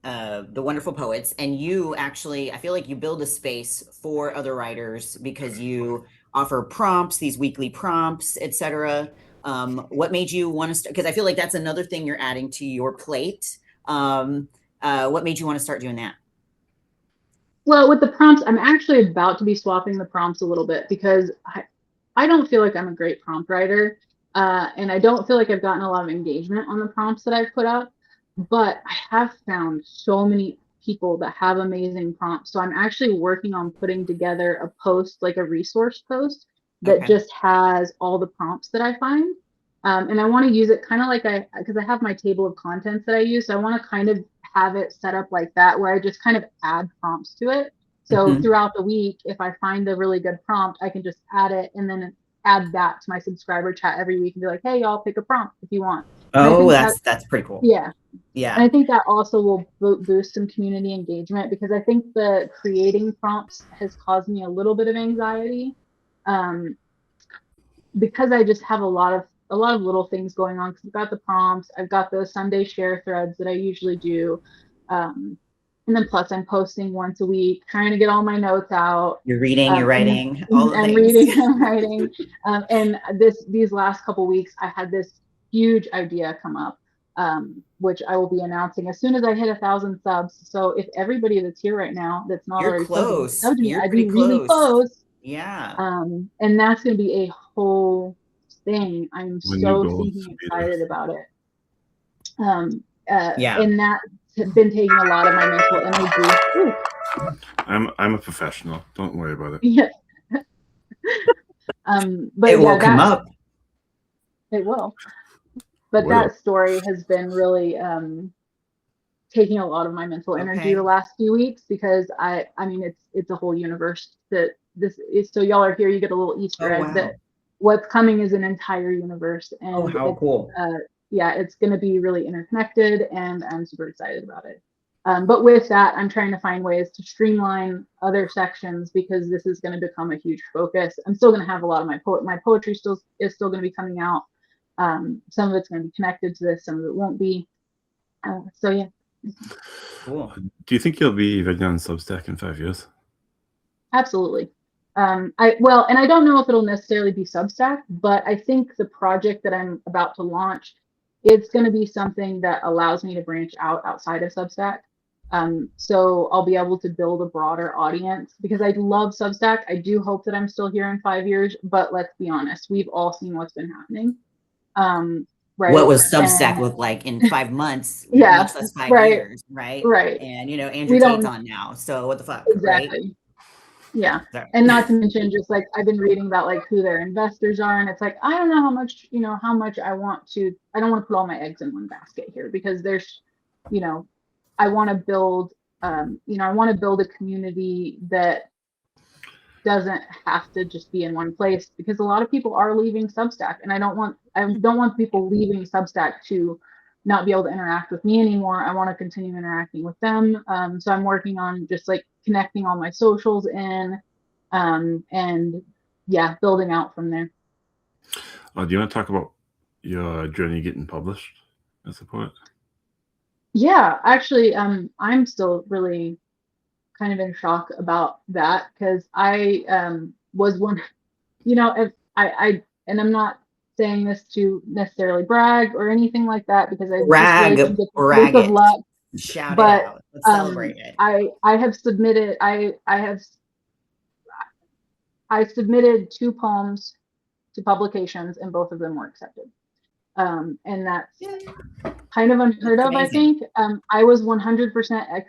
the wonderful poets, and you actually, I feel like you build a space for other writers because you offer prompts, these weekly prompts, etc. What made you want to start? Because I feel like that's another thing you're adding to your plate. What made you want to start doing that?
Well, with the prompts, I'm actually about to be swapping the prompts a little bit because I don't feel like I'm a great prompt writer. And I don't feel like I've gotten a lot of engagement on the prompts that I've put up, but I have found so many people that have amazing prompts. So I'm actually working on putting together a post, like a resource post that just has all the prompts that I find. And I want to use it kind of like because I have my table of contents that I use. So I want to kind of have it set up like that, where I just kind of add prompts to it. So throughout the week, if I find a really good prompt, I can just add it and then add that to my subscriber chat every week and be like, hey, y'all pick a prompt if you want.
Oh, that's pretty cool.
Yeah.
Yeah.
And I think that also will boost some community engagement because I think the creating prompts has caused me a little bit of anxiety because I just have a lot of little things going on. Because I've got the prompts, I've got the Sunday share threads that I usually do. And then plus I'm posting once a week, trying to get all my notes out.
You're reading, you're writing, all the things.
Reading and writing. And these last couple weeks, I had this huge idea come up, which I will be announcing as soon as I hit 1,000 subs. So if everybody that's here right now that's not already
close,
I'd be really close.
Yeah.
And that's going to be a whole thing. I'm so excited about it.
Yeah.
And that's been taking a lot of my mental energy. Ooh.
I'm a professional. Don't worry about it.
Yeah. But
it will come up.
It will. But that story has been really taking a lot of my mental energy the last few weeks because I mean it's a whole universe that this is. So y'all are here, you get a little Easter egg that what's coming is an entire universe. And
how cool.
Yeah, it's going to be really interconnected and I'm super excited about it. But with that, I'm trying to find ways to streamline other sections because this is going to become a huge focus. I'm still going to have a lot of my poetry is still going to be coming out. Some of it's going to be connected to this, some of it won't be. So yeah.
Cool.
Do you think you'll be written on Substack in 5 years?
Absolutely. And I don't know if it'll necessarily be Substack, but I think the project that I'm about to launch, it's going to be something that allows me to branch outside of Substack. So I'll be able to build a broader audience because I love Substack. I do hope that I'm still here in 5 years, but let's be honest, we've all seen what's been happening. Right.
What was Substack look like in 5 months?
Yeah.
Much less 5 years, right?
Right.
And Andrew Tate's on now, so what the fuck?
Exactly.
Right?
Yeah. And not to mention just like I've been reading about like who their investors are, and it's like I don't know how much I don't want to put all my eggs in one basket here because there's I want to build I want to build a community that doesn't have to just be in one place because a lot of people are leaving Substack, and I don't want people leaving Substack to not be able to interact with me anymore. I want to continue interacting with them. So I'm working on just like connecting all my socials in, and yeah, building out from there.
Do you want to talk about your journey getting published as a poet?
Yeah, actually, I'm still really kind of in shock about that because I was one, if and I'm not saying this to necessarily brag or anything like that because I
brag
of luck.
Shout it out. Let's celebrate it.
I have submitted I submitted 2 poems to publications and both of them were accepted. And that's kind of unheard of, I think. I was 100%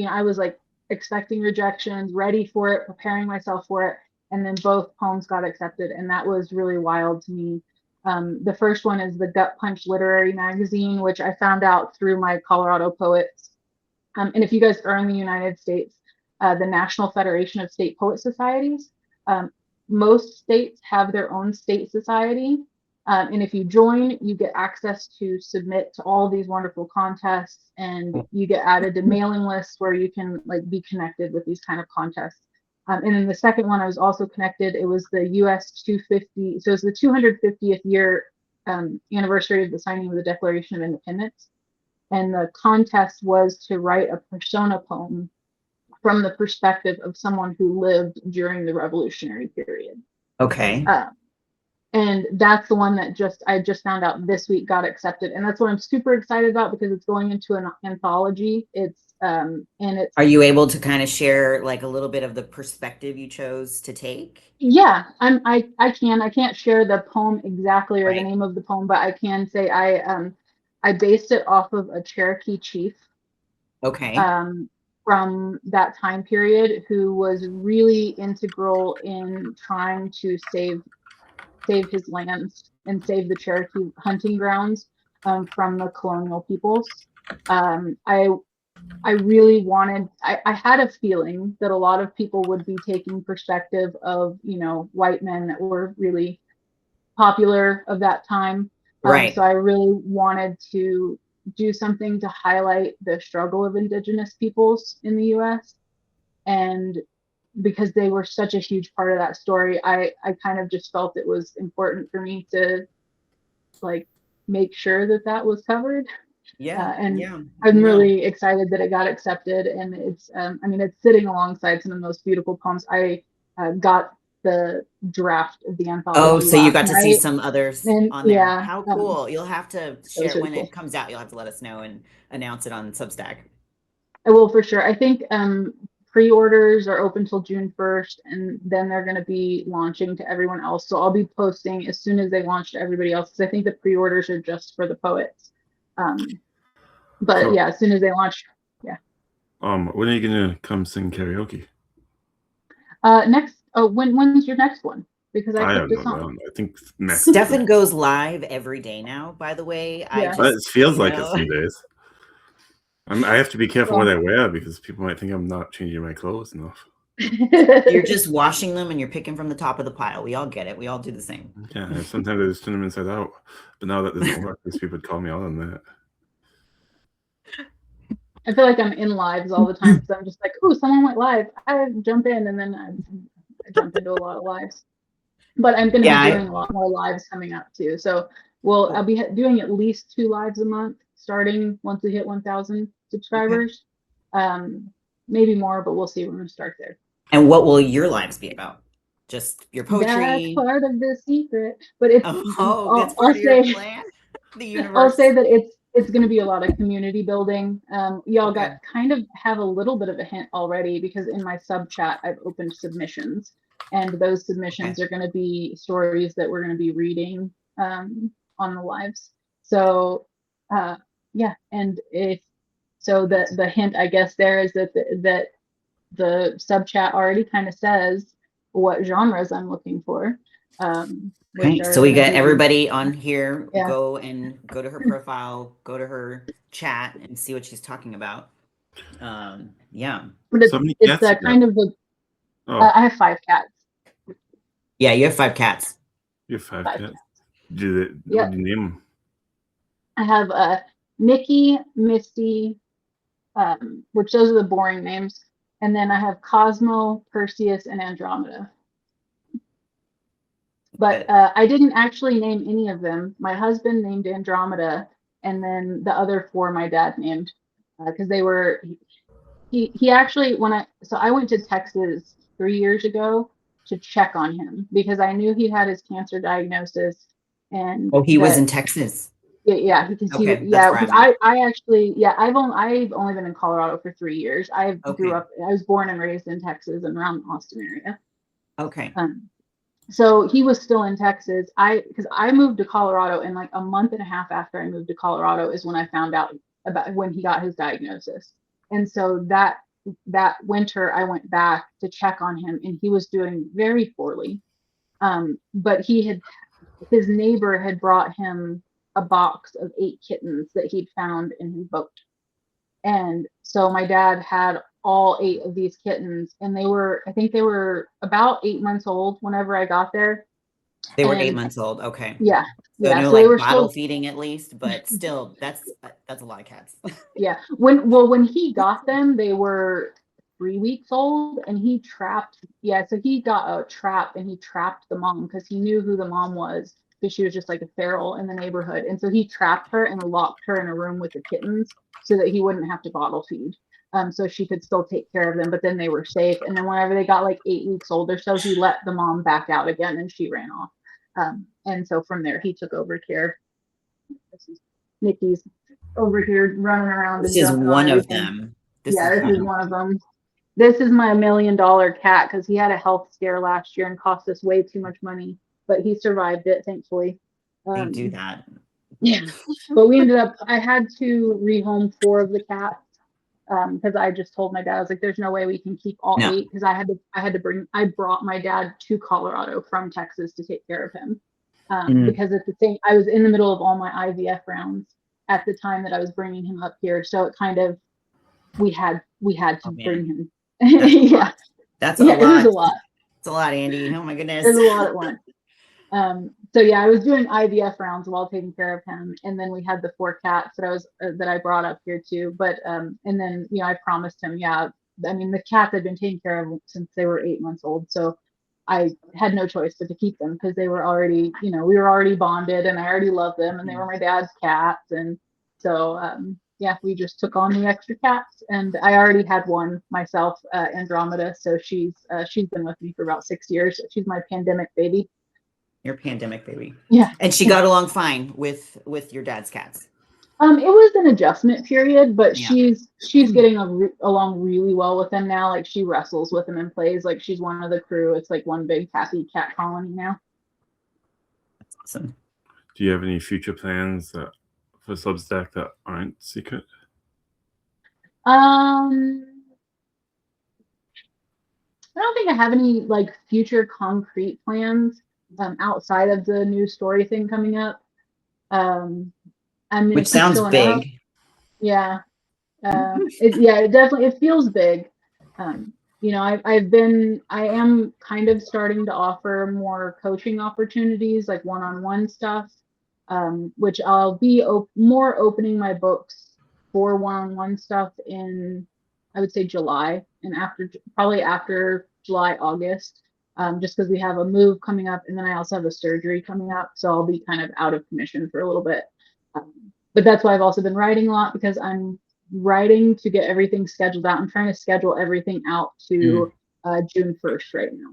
I was like expecting rejections, ready for it, preparing myself for it, and then both poems got accepted, and that was really wild to me. The first one is the Gut Punch Literary Magazine, which I found out through my Colorado poets. And if you guys are in the United States, the National Federation of State Poet Societies, most states have their own state society. And if you join, you get access to submit to all these wonderful contests, and you get added to mailing lists where you can like be connected with these kind of contests. And then the second one, I was also connected. It was the US 250. So it's the 250th year anniversary of the signing of the Declaration of Independence. And the contest was to write a persona poem from the perspective of someone who lived during the Revolutionary period.
Okay.
And that's the one that I just found out this week got accepted, and that's what I'm super excited about because it's going into an anthology.
Are you able to kind of share like a little bit of the perspective you chose to take?
Yeah, I can't share the poem exactly or
Right.
the name of the poem, but I can say I based it off of a Cherokee chief.
Okay.
From that time period, who was really integral in trying to save his lands and save the Cherokee hunting grounds from the colonial peoples. I really wanted, I had a feeling that a lot of people would be taking perspective of, white men that were really popular of that time.
Right.
So I really wanted to do something to highlight the struggle of Indigenous peoples in the US. And because they were such a huge part of that story, I kind of just felt it was important for me to like make sure that was covered. And I'm really excited that it got accepted, and it's it's sitting alongside some of the most beautiful poems. I got the draft of the anthology.
Oh, so you got to see
night,
some others
and
on there.
yeah,
How cool. You'll have to share
really
when
cool.
it comes out. You'll have to let us know and announce it on Substack.
I will for sure. I think pre-orders are open till June 1st, and then they're going to be launching to everyone else. So I'll be posting as soon as they launch to everybody else, because I think the pre-orders are just for the poets. But
So-
yeah, as soon as they launch, yeah.
When are you gonna come sing karaoke?
When's your next one? Because I
don't
picked a
know.
song.
I think next.
Stefan goes live every day now, by the way.
Yeah.
It feels like it some days. I have to be careful what I wear because people might think I'm not changing my clothes enough.
You're just washing them and you're picking from the top of the pile. We all get it. We all do the same.
Yeah, sometimes I just turn them inside out. But now that doesn't work because people would call me out on that.
I feel like I'm in lives all the time, so I'm just like, oh, someone went live. I jump in, and then I jump into a lot of lives. But I'm going to be doing a lot more lives coming up too. So I'll be doing at least 2 lives a month, starting once we hit 1,000 subscribers. Okay. Maybe more, but we'll see when we start there.
And what will your lives be about? Just your poetry?
That's part of the secret. But it's
that's part of your plan. The universe.
I'll say that it's going to be a lot of community building. Y'all got kind of have a little bit of a hint already, because in my sub chat I've opened submissions, and those submissions are going to be stories that we're going to be reading on the lives. So yeah, and the hint I guess there is that the sub chat already kind of says what genres I'm looking for.
Okay, so we got everybody on here. Yeah. Go to her profile, go to her chat, and see what she's talking about. Yeah.
But it's kind of the. I have 5 cats.
Yeah, you have 5 cats.
You have 5 cats. What do you name them?
I have Nikki, Misty, which those are the boring names, and then I have Cosmo, Perseus, and Andromeda. But I didn't actually name any of them. My husband named Andromeda, and then the other 4 my dad named, because they were. He actually I went to Texas 3 years ago to check on him because I knew he had his cancer diagnosis, and
he was in Texas.
Yeah, I actually I've only been in Colorado for 3 years. I was born and raised in Texas and around the Austin area.
Okay.
So he was still in Texas. Because I moved to Colorado, and like a month and a half after I moved to Colorado is when I found out about when he got his diagnosis. And so that winter I went back to check on him, and he was doing very poorly. But he had his neighbor had brought him a box of 8 kittens that he'd found in his boat. And so my dad had all 8 of these kittens, and I think they were about 8 months old whenever I got there.
They were 8
And
months old. Okay.
yeah,
So
yeah.
no,
So they
like
were
bottle
still,
feeding at least, but still, that's a lot of cats.
yeah. When he got them, they were 3 weeks old, and he trapped. Yeah, so he got a trap, and he trapped the mom because he knew who the mom was, because she was just like a feral in the neighborhood, and so he trapped her and locked her in a room with the kittens so that he wouldn't have to bottle feed. So she could still take care of them, but then they were safe. And then whenever they got like 8 weeks old or so, he let the mom back out again, and she ran off. And so from there, he took over care. This is Nikki's over here running around
This
and
is
jumping
one
on
of
everything.
them.
This is one of them. This is my $1 million cat, because he had a health scare last year and cost us way too much money, but he survived it, thankfully.
They do that.
Yeah, but I had to rehome 4 of the cats, because I just told my dad, I was like, there's no way we can keep all
No.
8, because I brought my dad to Colorado from Texas to take care of him. Because I was in the middle of all my IVF rounds at the time that I was bringing him up here. So it kind of, we had to bring him. Yeah.
That's
Yeah,
a lot.
it was a lot.
It's a lot, Andy. Oh my goodness.
There's a lot at once. So yeah, I was doing IVF rounds while taking care of him, and then we had the 4 cats that I brought up here too. But and then I promised him, yeah, I mean the cats I've been taking care of since they were 8 months old, so I had no choice but to keep them, because they were already, we were already bonded, and I already loved them, and they were my dad's cats, and so yeah, we just took on the extra cats, and I already had one myself, Andromeda, so she's been with me for about 6 years. She's my pandemic baby.
Your pandemic baby.
Yeah.
And she got along fine with your dad's cats.
It was an adjustment period, but
Yeah.
she's getting along really well with them now. Like, she wrestles with them and plays like she's one of the crew. It's like one big happy cat colony now.
That's awesome.
Do you have any future plans for Substack that aren't secret?
I don't think I have any like future concrete plans outside of the new story thing coming up.
Which sounds big.
Yeah. It feels big. I am kind of starting to offer more coaching opportunities, like one-on-one stuff, which I'll be more opening my books for one-on-one stuff in, I would say, July, and probably after July, August, just because we have a move coming up, and then I also have a surgery coming up, so I'll be kind of out of commission for a little bit. But that's why I've also been writing a lot, because I'm writing to get everything scheduled out. I'm trying to schedule everything out to June 1st right now.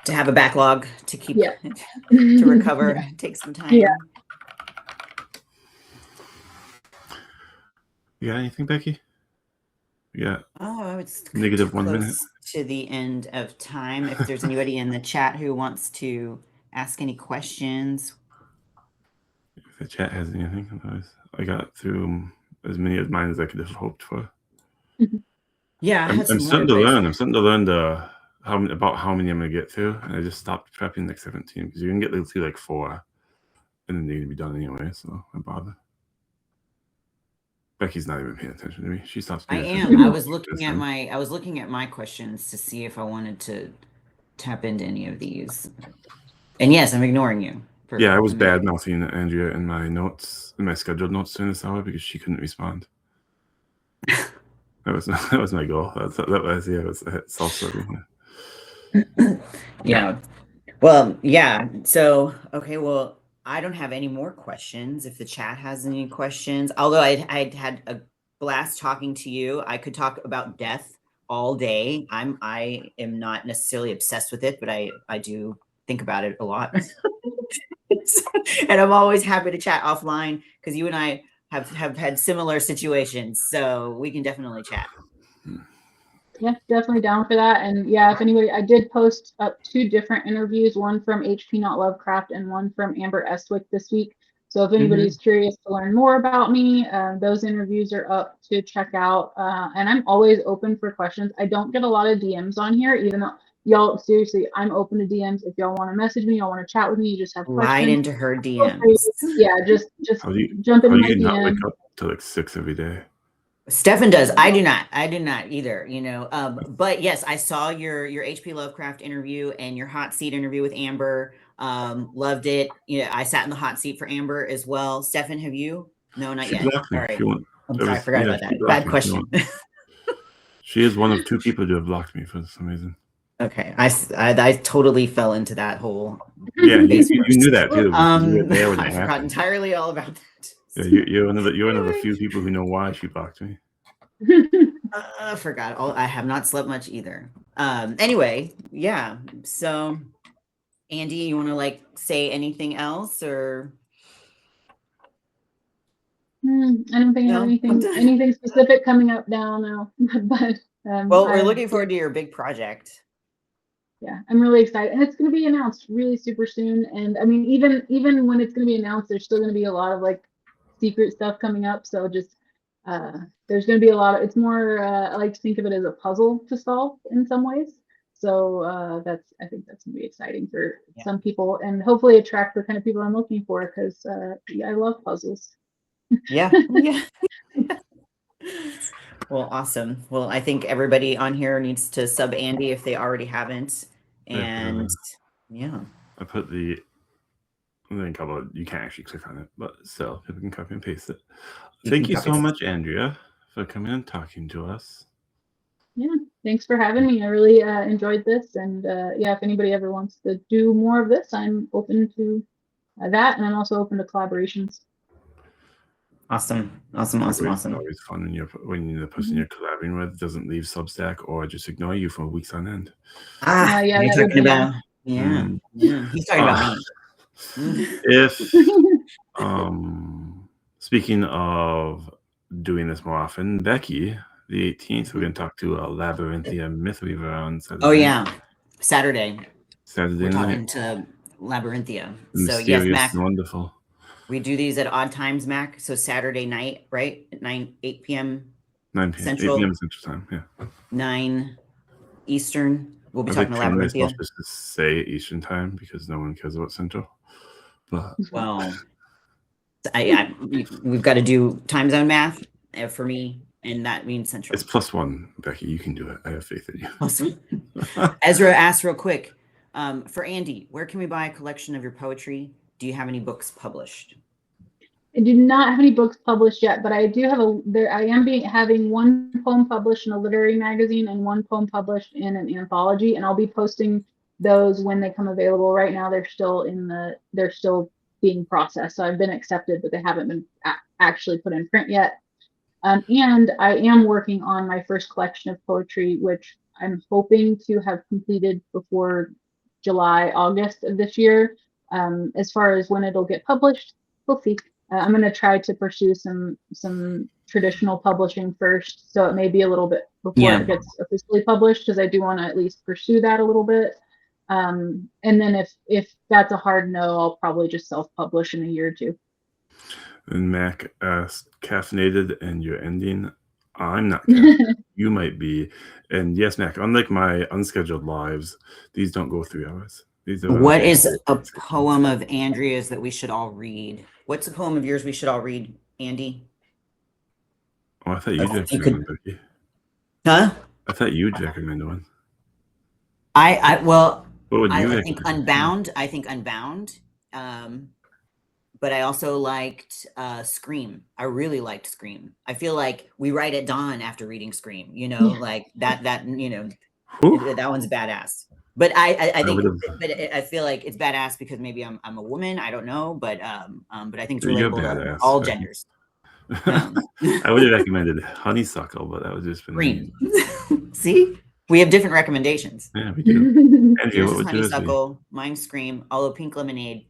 To have a backlog to keep to recover, take some time.
Yeah.
You got anything, Becky? Yeah.
Oh, it's
negative 1 minute
to the end of time. If there's anybody in the chat who wants to ask any questions.
If the chat has anything, otherwise I got through as many of mine as I could have hoped for.
Yeah,
I'm starting to learn. I'm starting to learn about how many I'm gonna get through, and I just stopped prepping like 17, because you can get through like 4, and then they're gonna be done anyway. So I bother. Becky's not even paying attention to me. She stops paying attention.
I was looking at my questions to see if I wanted to tap into any of these. And yes, I'm ignoring you.
Yeah, I was bad mouthing Andrea in my notes, in my scheduled notes during this hour, because she couldn't respond. That was my goal. It was self-serving.
Yeah. Well, yeah. So okay. Well, I don't have any more questions. If the chat has any questions, although I had a blast talking to you. I could talk about death all day. I am not necessarily obsessed with it, but I do think about it a lot. And I'm always happy to chat offline, because you and I have had similar situations, so we can definitely chat.
Yeah, definitely down for that. And yeah, if anybody, I did post up 2 different interviews, one from HP Not Lovecraft and one from Amber Estwick this week. So if anybody's curious to learn more about me, those interviews are up to check out. And I'm always open for questions. I don't get a lot of DMs on here, even though y'all, seriously, I'm open to DMs. If y'all want to message me, y'all want to chat with me, you just have
Slide
questions.
into her
Feel free.
DMs.
Yeah, just
How do you
jump
how
into
do
my
you not
DM.
wake up till like 6 every day?
Stefan does. I do not. I do not either, you know. But yes, I saw your HP Lovecraft interview and your hot seat interview with Amber. Loved it. You know, I sat in the hot seat for Amber as well. Stefan, have you? No, not
She
yet.
blocked
All
me.
right.
She won't.
I'm
It
sorry, I
was
forgot
yeah.
about
She
that.
blocked
Bad
me.
question.
She is one of 2 people to have blocked me for some reason.
Okay, I totally fell into that whole
Yeah,
face
you knew that too because you were there when
I
it
forgot
happened.
entirely all about that.
Yeah, you're one of the few people who know why she blocked me.
I forgot. I have not slept much either. Anyway, yeah. So, Andy, you want to like say anything else or?
I don't think I have
No?
anything specific coming up now. No, but
Well, we're looking forward to your big project.
yeah, I'm really excited, and it's going to be announced really super soon. And I mean, even when it's going to be announced, there's still going to be a lot of like secret stuff coming up. So just there's going to be a lot of. It's more. I like to think of it as a puzzle to solve in some ways. So I think that's going to be exciting for some people, and hopefully attract the kind of people I'm looking for because I love puzzles.
Yeah. Yeah. Well, awesome. Well, I think everybody on here needs to sub Andy if they already haven't. And yeah.
I put the link about. You can't actually click on it, but still, people can copy and paste it. Thank you so much, Andrea, for coming and talking to us.
Yeah, thanks for having me. I really enjoyed this, and yeah, if anybody ever wants to do more of this, I'm open to that, and I'm also open to collaborations.
Awesome.
Always fun when the person you're collaborating with doesn't leave Substack or just ignore you for weeks on end.
Yeah,
you're talking about yeah. He's talking about me.
If speaking of doing this more often, Becky, the 18th, we're going to talk to a Labyrinthia Myth Weaver on Saturday.
Oh yeah, Saturday
we're
night. Talking to Labyrinthia.
Mysterious,
so yes, Mac.
And wonderful.
We do these at odd times, Mac. So Saturday night, right? At 8 p.m.
9 p.m.
Central.
8 p.m. Central Time, yeah.
9 Eastern. We'll be talking to Labyrinthia.
I'm supposed to say Eastern Time because no one cares about Central. But
well, we've got to do time zone math for me, and that means Central.
It's +1, Becky. You can do it. I have faith in you.
Awesome. Ezra asked real quick, for Andy, where can we buy a collection of your poetry? Do you have any books published?
I do not have any books published yet, but I do have I am having one poem published in a literary magazine and one poem published in an anthology, and I'll be posting those when they come available. Right now, they're still being processed. So I've been accepted, but they haven't been actually put in print yet. And I am working on my first collection of poetry, which I'm hoping to have completed before July, August of this year. As far as when it'll get published, we'll see. I'm going to try to pursue some traditional publishing first, so it may be a little bit before it gets officially published, because I do want to at least pursue that a little bit. And then if that's a hard no, I'll probably just self-publish in a year or two.
And Mac asked, caffeinated and you're ending. I'm not caffeinated. You might be. And yes, Mac, unlike my unscheduled lives, these don't go 3 hours.
What is a poem of Andrea's that we should all read? What's a poem of yours we should all read, Andy?
Oh, I thought you'd recommend one, Becky.
Huh?
I thought you'd recommend one.
I think Unbound. I think Unbound. But I also liked Scream. I really liked Scream. I feel like we write at dawn after reading Scream, like that that one's badass. But I feel like it's badass because maybe I'm a woman. I don't know, but I think it's relatable to all genders.
I would have recommended Honeysuckle, but that would just been
Scream. See, we have different recommendations.
Yeah, we do.
Yours is Honeysuckle, mine's Scream. Although Pink Lemonade,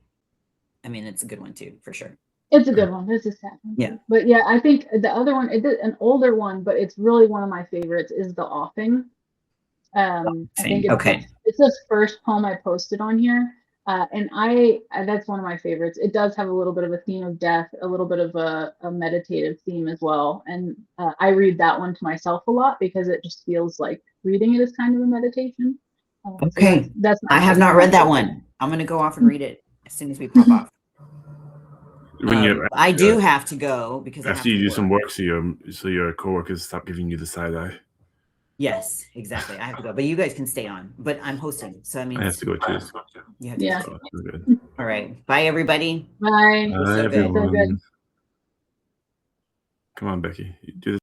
I mean, it's a good one too, for sure.
It's a good one. This is sad.
Yeah.
But yeah, I think the other one, an older one, but it's really one of my favorites, is The Offing. I think it's the first poem I posted on here. And that's one of my favorites. It does have a little bit of a theme of death, a little bit of a meditative theme as well. And I read that one to myself a lot because it just feels like reading it is kind of a meditation.
Okay.
So that's
I have not read that one. I'm going to go off and read it as soon as we pop off. I do have to go because
after you do some work, so your coworkers stop giving you the side eye.
Yes, exactly. I have to go, but you guys can stay on. But I'm hosting, so I mean,
I have to go too.
You have to
Yeah.
go.
Oh, good.
All right. Bye, everybody.
Bye.
Bye,
So good.
everyone.
So good.
Come on, Becky. You do this.